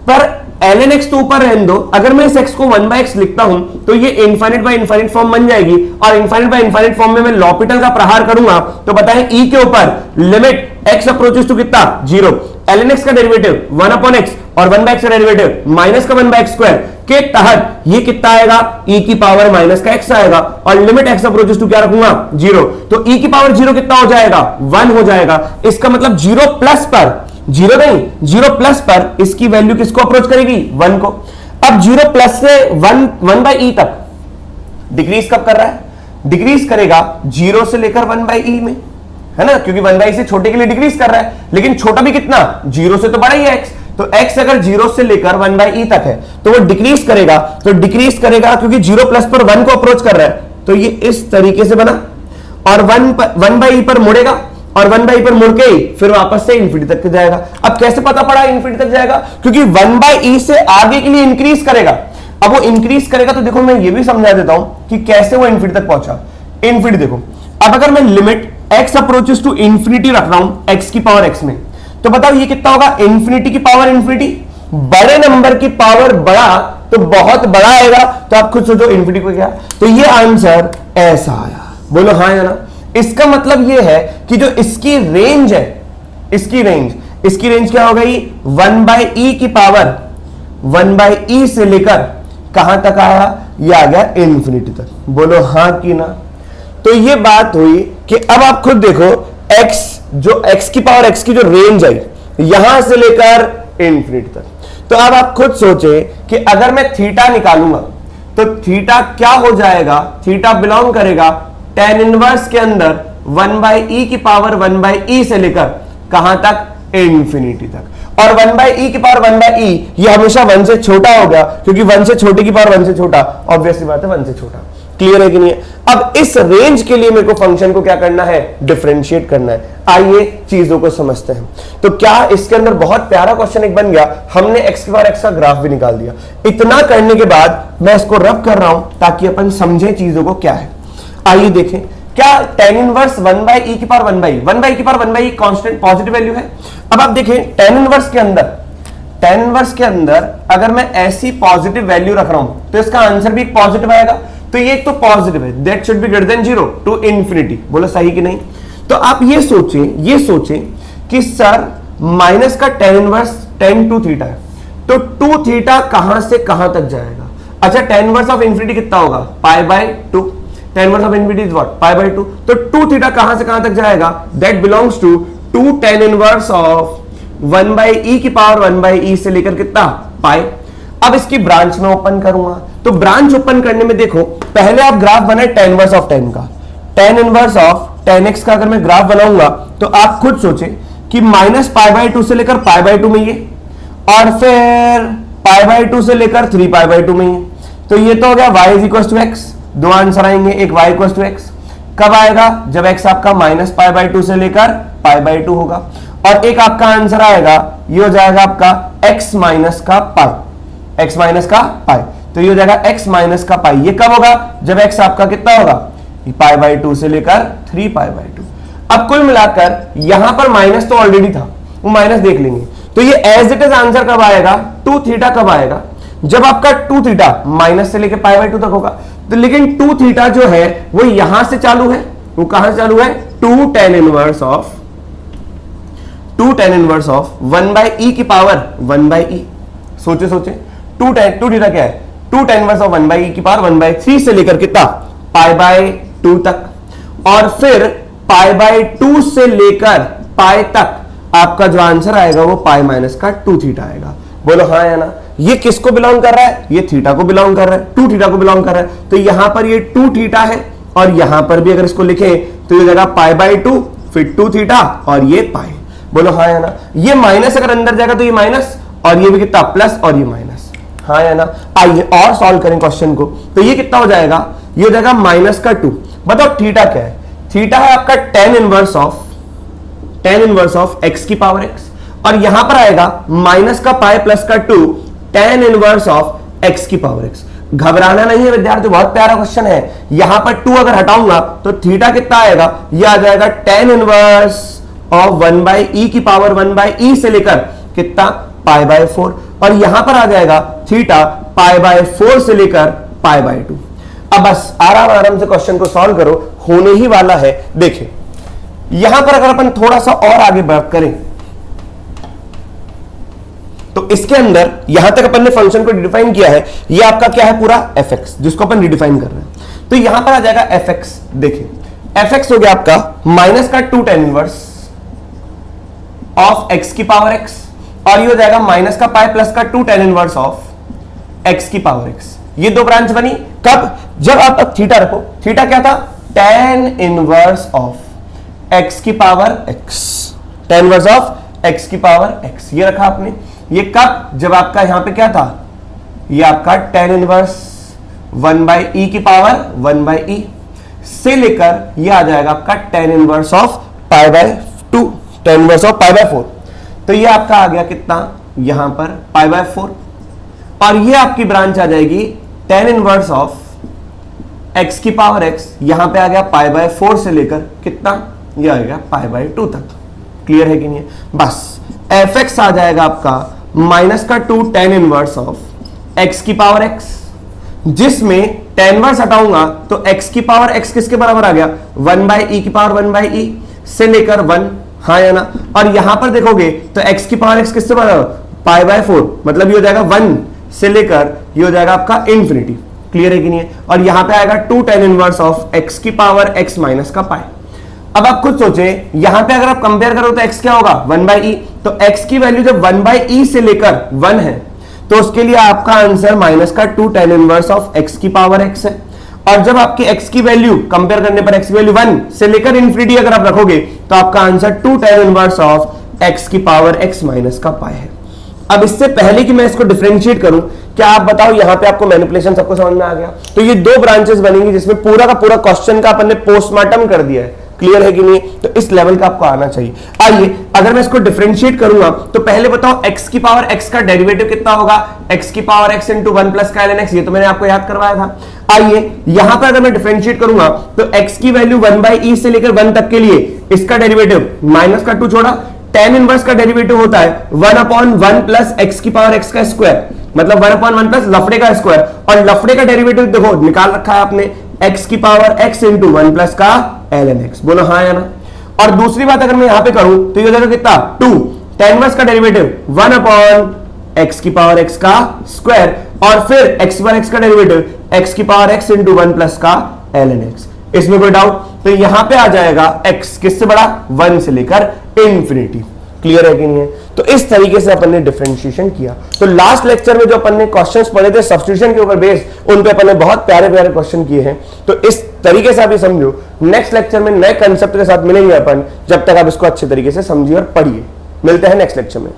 पर ln x तो ऊपर रहने दो, अगर मैं इस x को 1/x लिखता हूं तो ये इनफाइनाइट बाय इनफाइनाइट फॉर्म बन जाएगी, और इनफाइनाइट बाय इनफाइनाइट फॉर्म में मैं लॉपिटल का प्रहार करूंगा तो बताएं e के ऊपर लिमिट x अप्रोचेस टू कितना, 0, ln x का डेरिवेटिव 1/x और 1/x का डेरिवेटिव माइनस का 1/x स्क्वायर के तहत ये कितना आएगा, e की पावर माइनस का x आएगा, और लिमिट x अप्रोचेस टू क्या रखूंगा, 0, तो e की पावर 0 कितना हो जाएगा, 1 हो जाएगा। इसका मतलब 0 प्लस पर, 0 नहीं 0 प्लस पर इसकी वैल्यू किसको अप्रोच करेगी, 1 को। अब 0 प्लस से 1/e तक डिक्रीज कब कर रहा है, डिक्रीज करेगा 0 से लेकर 1/e में, है ना, क्योंकि 1/e से छोटे के लिए डिक्रीज कर रहा है, लेकिन छोटा भी कितना, 0 से तो बड़ा ही है x, तो x अगर 0 से लेकर 1/e तक है तो वो डिक्रीज करेगा, तो डिक्रीज करेगा क्योंकि 0 प्लस पर 1 को अप्रोच कर रहा है, तो ये इस तरीके से बना, और 1/e पर मुड़ेगा, और 1/e पर मुड़ के ही फिर वापस से इन्फिनिटी तक जाएगा। अब कैसे पता पड़ा इन्फिनिटी तक जाएगा, क्योंकि 1/e से आगे के लिए इंक्रीज करेगा। अब वो इंक्रीज करेगा तो देखो मैं ये भी समझा देता हूं कि कैसे वो इन्फिनिटी तक पहुंचा। इन्फिनिटी देखो, अब अगर मैं limit x approaches to infinity रख रहा हूं x की पावर x में, तो बताओ ये कितना होगा, इंफिनिटी की पावर इंफिनिटी, बड़े नंबर की पावर बड़ा तो बहुत बड़ा आएगा, तो आप खुद सोचो इंफिनिटी को क्या, तो ये आंसर ऐसा आया, बोलो हाँ या ना। इसका मतलब ये है कि जो इसकी रेंज है, इसकी रेंज क्या हो गई, 1/e की पावर 1/e से लेकर कहां तक आया, ये आ गया इंफिनिटी तक, बोलो हाँ कि ना। तो ये बात हुई कि अब आप खुद देखो x, जो x की पावर x की जो रेंज आई यहां से लेकर इंफिनिटी तक, तो अब आप खुद सोचे कि अगर मैं थीटा निकालूंगा तो थीटा क्या हो जाएगा, थीटा बिलोंग करेगा tan इनवर्स के अंदर 1/e की पावर 1/e से लेकर कहां तक, इंफिनिटी तक, और 1/e की पावर 1/e ये हमेशा 1 से छोटा होगा, क्योंकि 1 से छोटे की पावर 1 से छोटा, ऑब्वियसली बात है 1 से छोटा। क्लियर है कि नहीं है? अब इस रेंज के लिए मेरे को फंक्शन को क्या करना है, डिफरेंशिएट करना है। आइए चीजों को समझते हैं। तो क्या इसके अंदर बहुत प्यारा क्वेश्चन एक बन गया, हमने x की बार x का ग्राफ भी निकाल दिया। इतना करने के बाद मैं इसको रब कर रहा हूं ताकि अपन समझे चीजों को क्या है। आइए देखें, क्या tan इनवर्स 1/e की पावर 1/e 1/e की power 1/e constant positive value है। अब आप देखें tan इनवर्स के अंदर अगर मैं ऐसी पॉजिटिव वैल्यू रख रहा हूं तो इसका आंसर भी एक पॉजिटिव आएगा। तो ये एक तो पॉजिटिव है, that should be greater than 0 to infinity. बोलो सही कि नहीं? तो आप ये सोचें कि सर माइनस का tan इनवर्स tan 2 थीटा है, तो 2 थीटा कहां से कहां तक जाएगा? अच्छा, tan इनवर्स ऑफ इंफिनिटी कितना होगा, π/2। tan inverse of infinity is what, π/2। तो 2 थीटा कहां से कहां तक जाएगा? That belongs to 2 tan inverse of 1/e की पावर 1/e से लेकर कितना, पाई। अब इसकी ब्रांच में ओपन करूंगा, तो ब्रांच ओपन करने में देखो, पहले आप ग्राफ बनाए tan इनवर्स ऑफ tan का, tan inverse of tan x का अगर मैं ग्राफ बनाऊंगा तो आप खुद सोचें कि माइनस π/2 से लेकर π/2 में ये, और फिर π/2 से लेकर 3π/2 में ये। तो ये तो हो गया y is equal to x. दो आंसर आएंगे, एक y इक्वल टू एक्स कब आएगा, जब x आपका माइनस π/2 से लेकर π/2 होगा, और एक आपका आंसर आएगा, ये हो जाएगा आपका x माइनस का पाई, x माइनस का पाई। तो ये हो जाएगा x माइनस का पाई। ये कब होगा, जब x आपका कितना होगा, π/2 से लेकर 3π/2। अब कुल मिलाकर यहां पर माइनस तो ऑलरेडी था, वो माइनस देख लेंगे। तो ये एज इट इज आंसर कब आएगा, 2 थीटा कब आएगा, जब आपका 2 थीटा माइनस से लेकर π/2 तक होगा। तो लेकिन 2 थीटा जो है वो यहां से चालू है, वो कहां से चालू है, 2 tan इनवर्स ऑफ 1/e की पावर 1/e। सोचे 2 थीटा क्या है, 2 tan इनवर्स ऑफ 1/e की पावर 1/3 से लेकर कितना, π/2 तक, और फिर π/2 से लेकर पाई तक आपका जो आंसर आएगा वो पाई माइनस का 2 थीटा आएगा। बोलो हाँ या ना? ये किसको बिलोंग कर रहा है, ये थीटा को बिलोंग कर रहा है, 2 थीटा को बिलोंग कर रहा है। तो यहां पर ये 2 थीटा है, और यहां पर भी अगर इसको लिखें तो ये जगह π/2 फिर 2 थीटा और ये पाई। बोलो हाँ या ना? ये माइनस अगर अंदर जाएगा तो ये माइनस, और ये भी कितना, प्लस, और ये माइनस। हाँ या ना? आइए और सॉल्व करें क्वेश्चन को। तो ये कितना हो जाएगा, ये हो जाएगा माइनस का 2। बताओ थीटा क्या है, थीटा है आपका tan इनवर्स ऑफ x की पावर x, और यहां पर आएगा माइनस का पाई प्लस का 2 tan इनवर्स ऑफ x की पावर x। घबराना नहीं है विद्यार्थी, बहुत प्यारा क्वेश्चन है। यहां पर 2 अगर हटाऊंगा तो थीटा कितना आएगा, ये आ जाएगा tan इनवर्स ऑफ 1/e की पावर 1/e से लेकर कितना, π/4, और यहां पर आ जाएगा थीटा π/4 से लेकर π/2। अब बस आराम से क्वेश्चन को सॉल्व करो, होने ही वाला है। देखिए यहां पर अगर अपन थोड़ा सा और आगे बात करें तो इसके अंदर यहां तक अपन ने फंक्शन को डिफाइन किया है, ये आपका क्या है, पूरा fx, जिसको अपन रिडिफाइन कर रहे हैं। तो यहां पर आ जाएगा fx। देखिए fx हो गया आपका माइनस का 2 tan इनवर्स ऑफ x की पावर x, और ये हो जाएगा माइनस का पाई प्लस का 2 tan इनवर्स ऑफ x की पावर x। ये दो ब्रांच बनी कब, जब आप अब थीटा रखो, थीटा क्या था, tan इनवर्स ऑफ x की power x, tan inverse of x की पावर x, ये रखा आपने। ये कब, जब आपका यहां पे क्या था, ये आपका tan इनवर्स 1/e की पावर 1/e से लेकर ये आ जाएगा आपका tan inverse of π/2, tan inverse of π/4। तो ये आपका आ गया कितना, यहां पर π/4, और ये आपकी ब्रांच आ जाएगी tan इनवर्स ऑफ x की पावर x, यहां पे आ गया π/4 से लेकर कितना, ये आ गया π/2 तक। क्लियर है कि नहीं है? बस fx आ जाएगा आपका माइनस का 2 tan इनवर्स ऑफ x की पावर x, जिसमें tan इनवर्स हटाऊंगा तो x की पावर x किसके बराबर आ गया, 1/e की पावर 1/e से लेकर 1। हाँ या ना? और यहां पर देखोगे तो x की पावर x किससे बराबर, π/4, मतलब ये हो जाएगा 1 से लेकर ये हो जाएगा आपका इंफिनिटी। क्लियर है कि नहीं है? और यहां पे आएगा 2 tan इनवर्स ऑफ x की पावर x माइनस का पाई। अब आप खुद सोचें, यहां पे अगर आप कंपेयर करो तो x क्या होगा, 1/e। तो x की वैल्यू जब 1/e से लेकर 1 है तो उसके लिए आपका आंसर माइनस का 2 tan इनवर्स ऑफ x की पावर x है। और जब आपकी x की वैल्यू कंपेयर करने पर x की वैल्यू 1 से लेकर इंफिनिटी अगर आप रखोगे तो आपका answer 2 tan inverse of x की पावर x माइनस का पाई है। अब इससे पहले कि मैं इसको डिफरेंशिएट करूं, क्या आप बताओ, यहां पे आपको मैनिपुलेशन सबको समझ में आ गया? तो ये दो ब्रांचेस बनेंगी जिसमें पूरा का पूरा क्वेश्चन का अपन ने पोस्टमार्टम कर दिया है। क्लियर है कि नहीं? तो इस लेवल का आपको आना चाहिए। आइए अगर मैं इसको डिफरेंशिएट करूंगा तो पहले बताओ x की पावर x का डेरिवेटिव कितना होगा? x की पावर x इंटू 1 प्लस का ln x, ये तो मैंने आपको याद करवाया था। आइए यहां पर अगर मैं डिफरेंशिएट करूंगा तो x की वैल्यू 1/e से लेकर 1 तक के लिए इसका डेरिवेटिव माइनस का 2 छोड़ा, tan इनवर्स का डेरिवेटिव होता है 1/1 प्लस x की पावर x का स्क्वायर, मतलब 1/1 प्लस लफड़े का स्क्वायर, और लफड़े का डेरिवेटिव देखो निकाल रखा है आपने x की पावर x इंटू 1 प्लस का ln x। बोलो हाँ या ना? और दूसरी बात अगर मैं यहां पे करूं तो ये हो जाएगा कितना? 2 tan इनवर्स का डेरिवेटिव 1/x की पावर x का स्क्वायर, और फिर x की पावर x का डेरिवेटिव x की पावर x इंटू 1 प्लस का ln x। इसमें कोई डाउट? तो यहां पे आ जाएगा x किससे बड़ा? 1 से लेकर इंफिनिटी। क्लियर है कि नहीं है? तो इस तरीके से अपन ने डिफरेंशिएशन किया। तो लास्ट लेक्चर में जो अपन ने क्वेश्चंस पढ़े थे सब्स्टिट्यूशन के ऊपर बेस, उन पे अपन ने बहुत प्यारे प्यारे क्वेश्चन किए हैं। तो इस तरीके से आप ये समझो, नेक्स्ट लेक्चर में नए कंसेप्ट के साथ मिलेंगे अपन, जब तक आप इसको अच्छे तरीके से समझिए और पढ़िए। मिलते हैं नेक्स्ट लेक्चर में।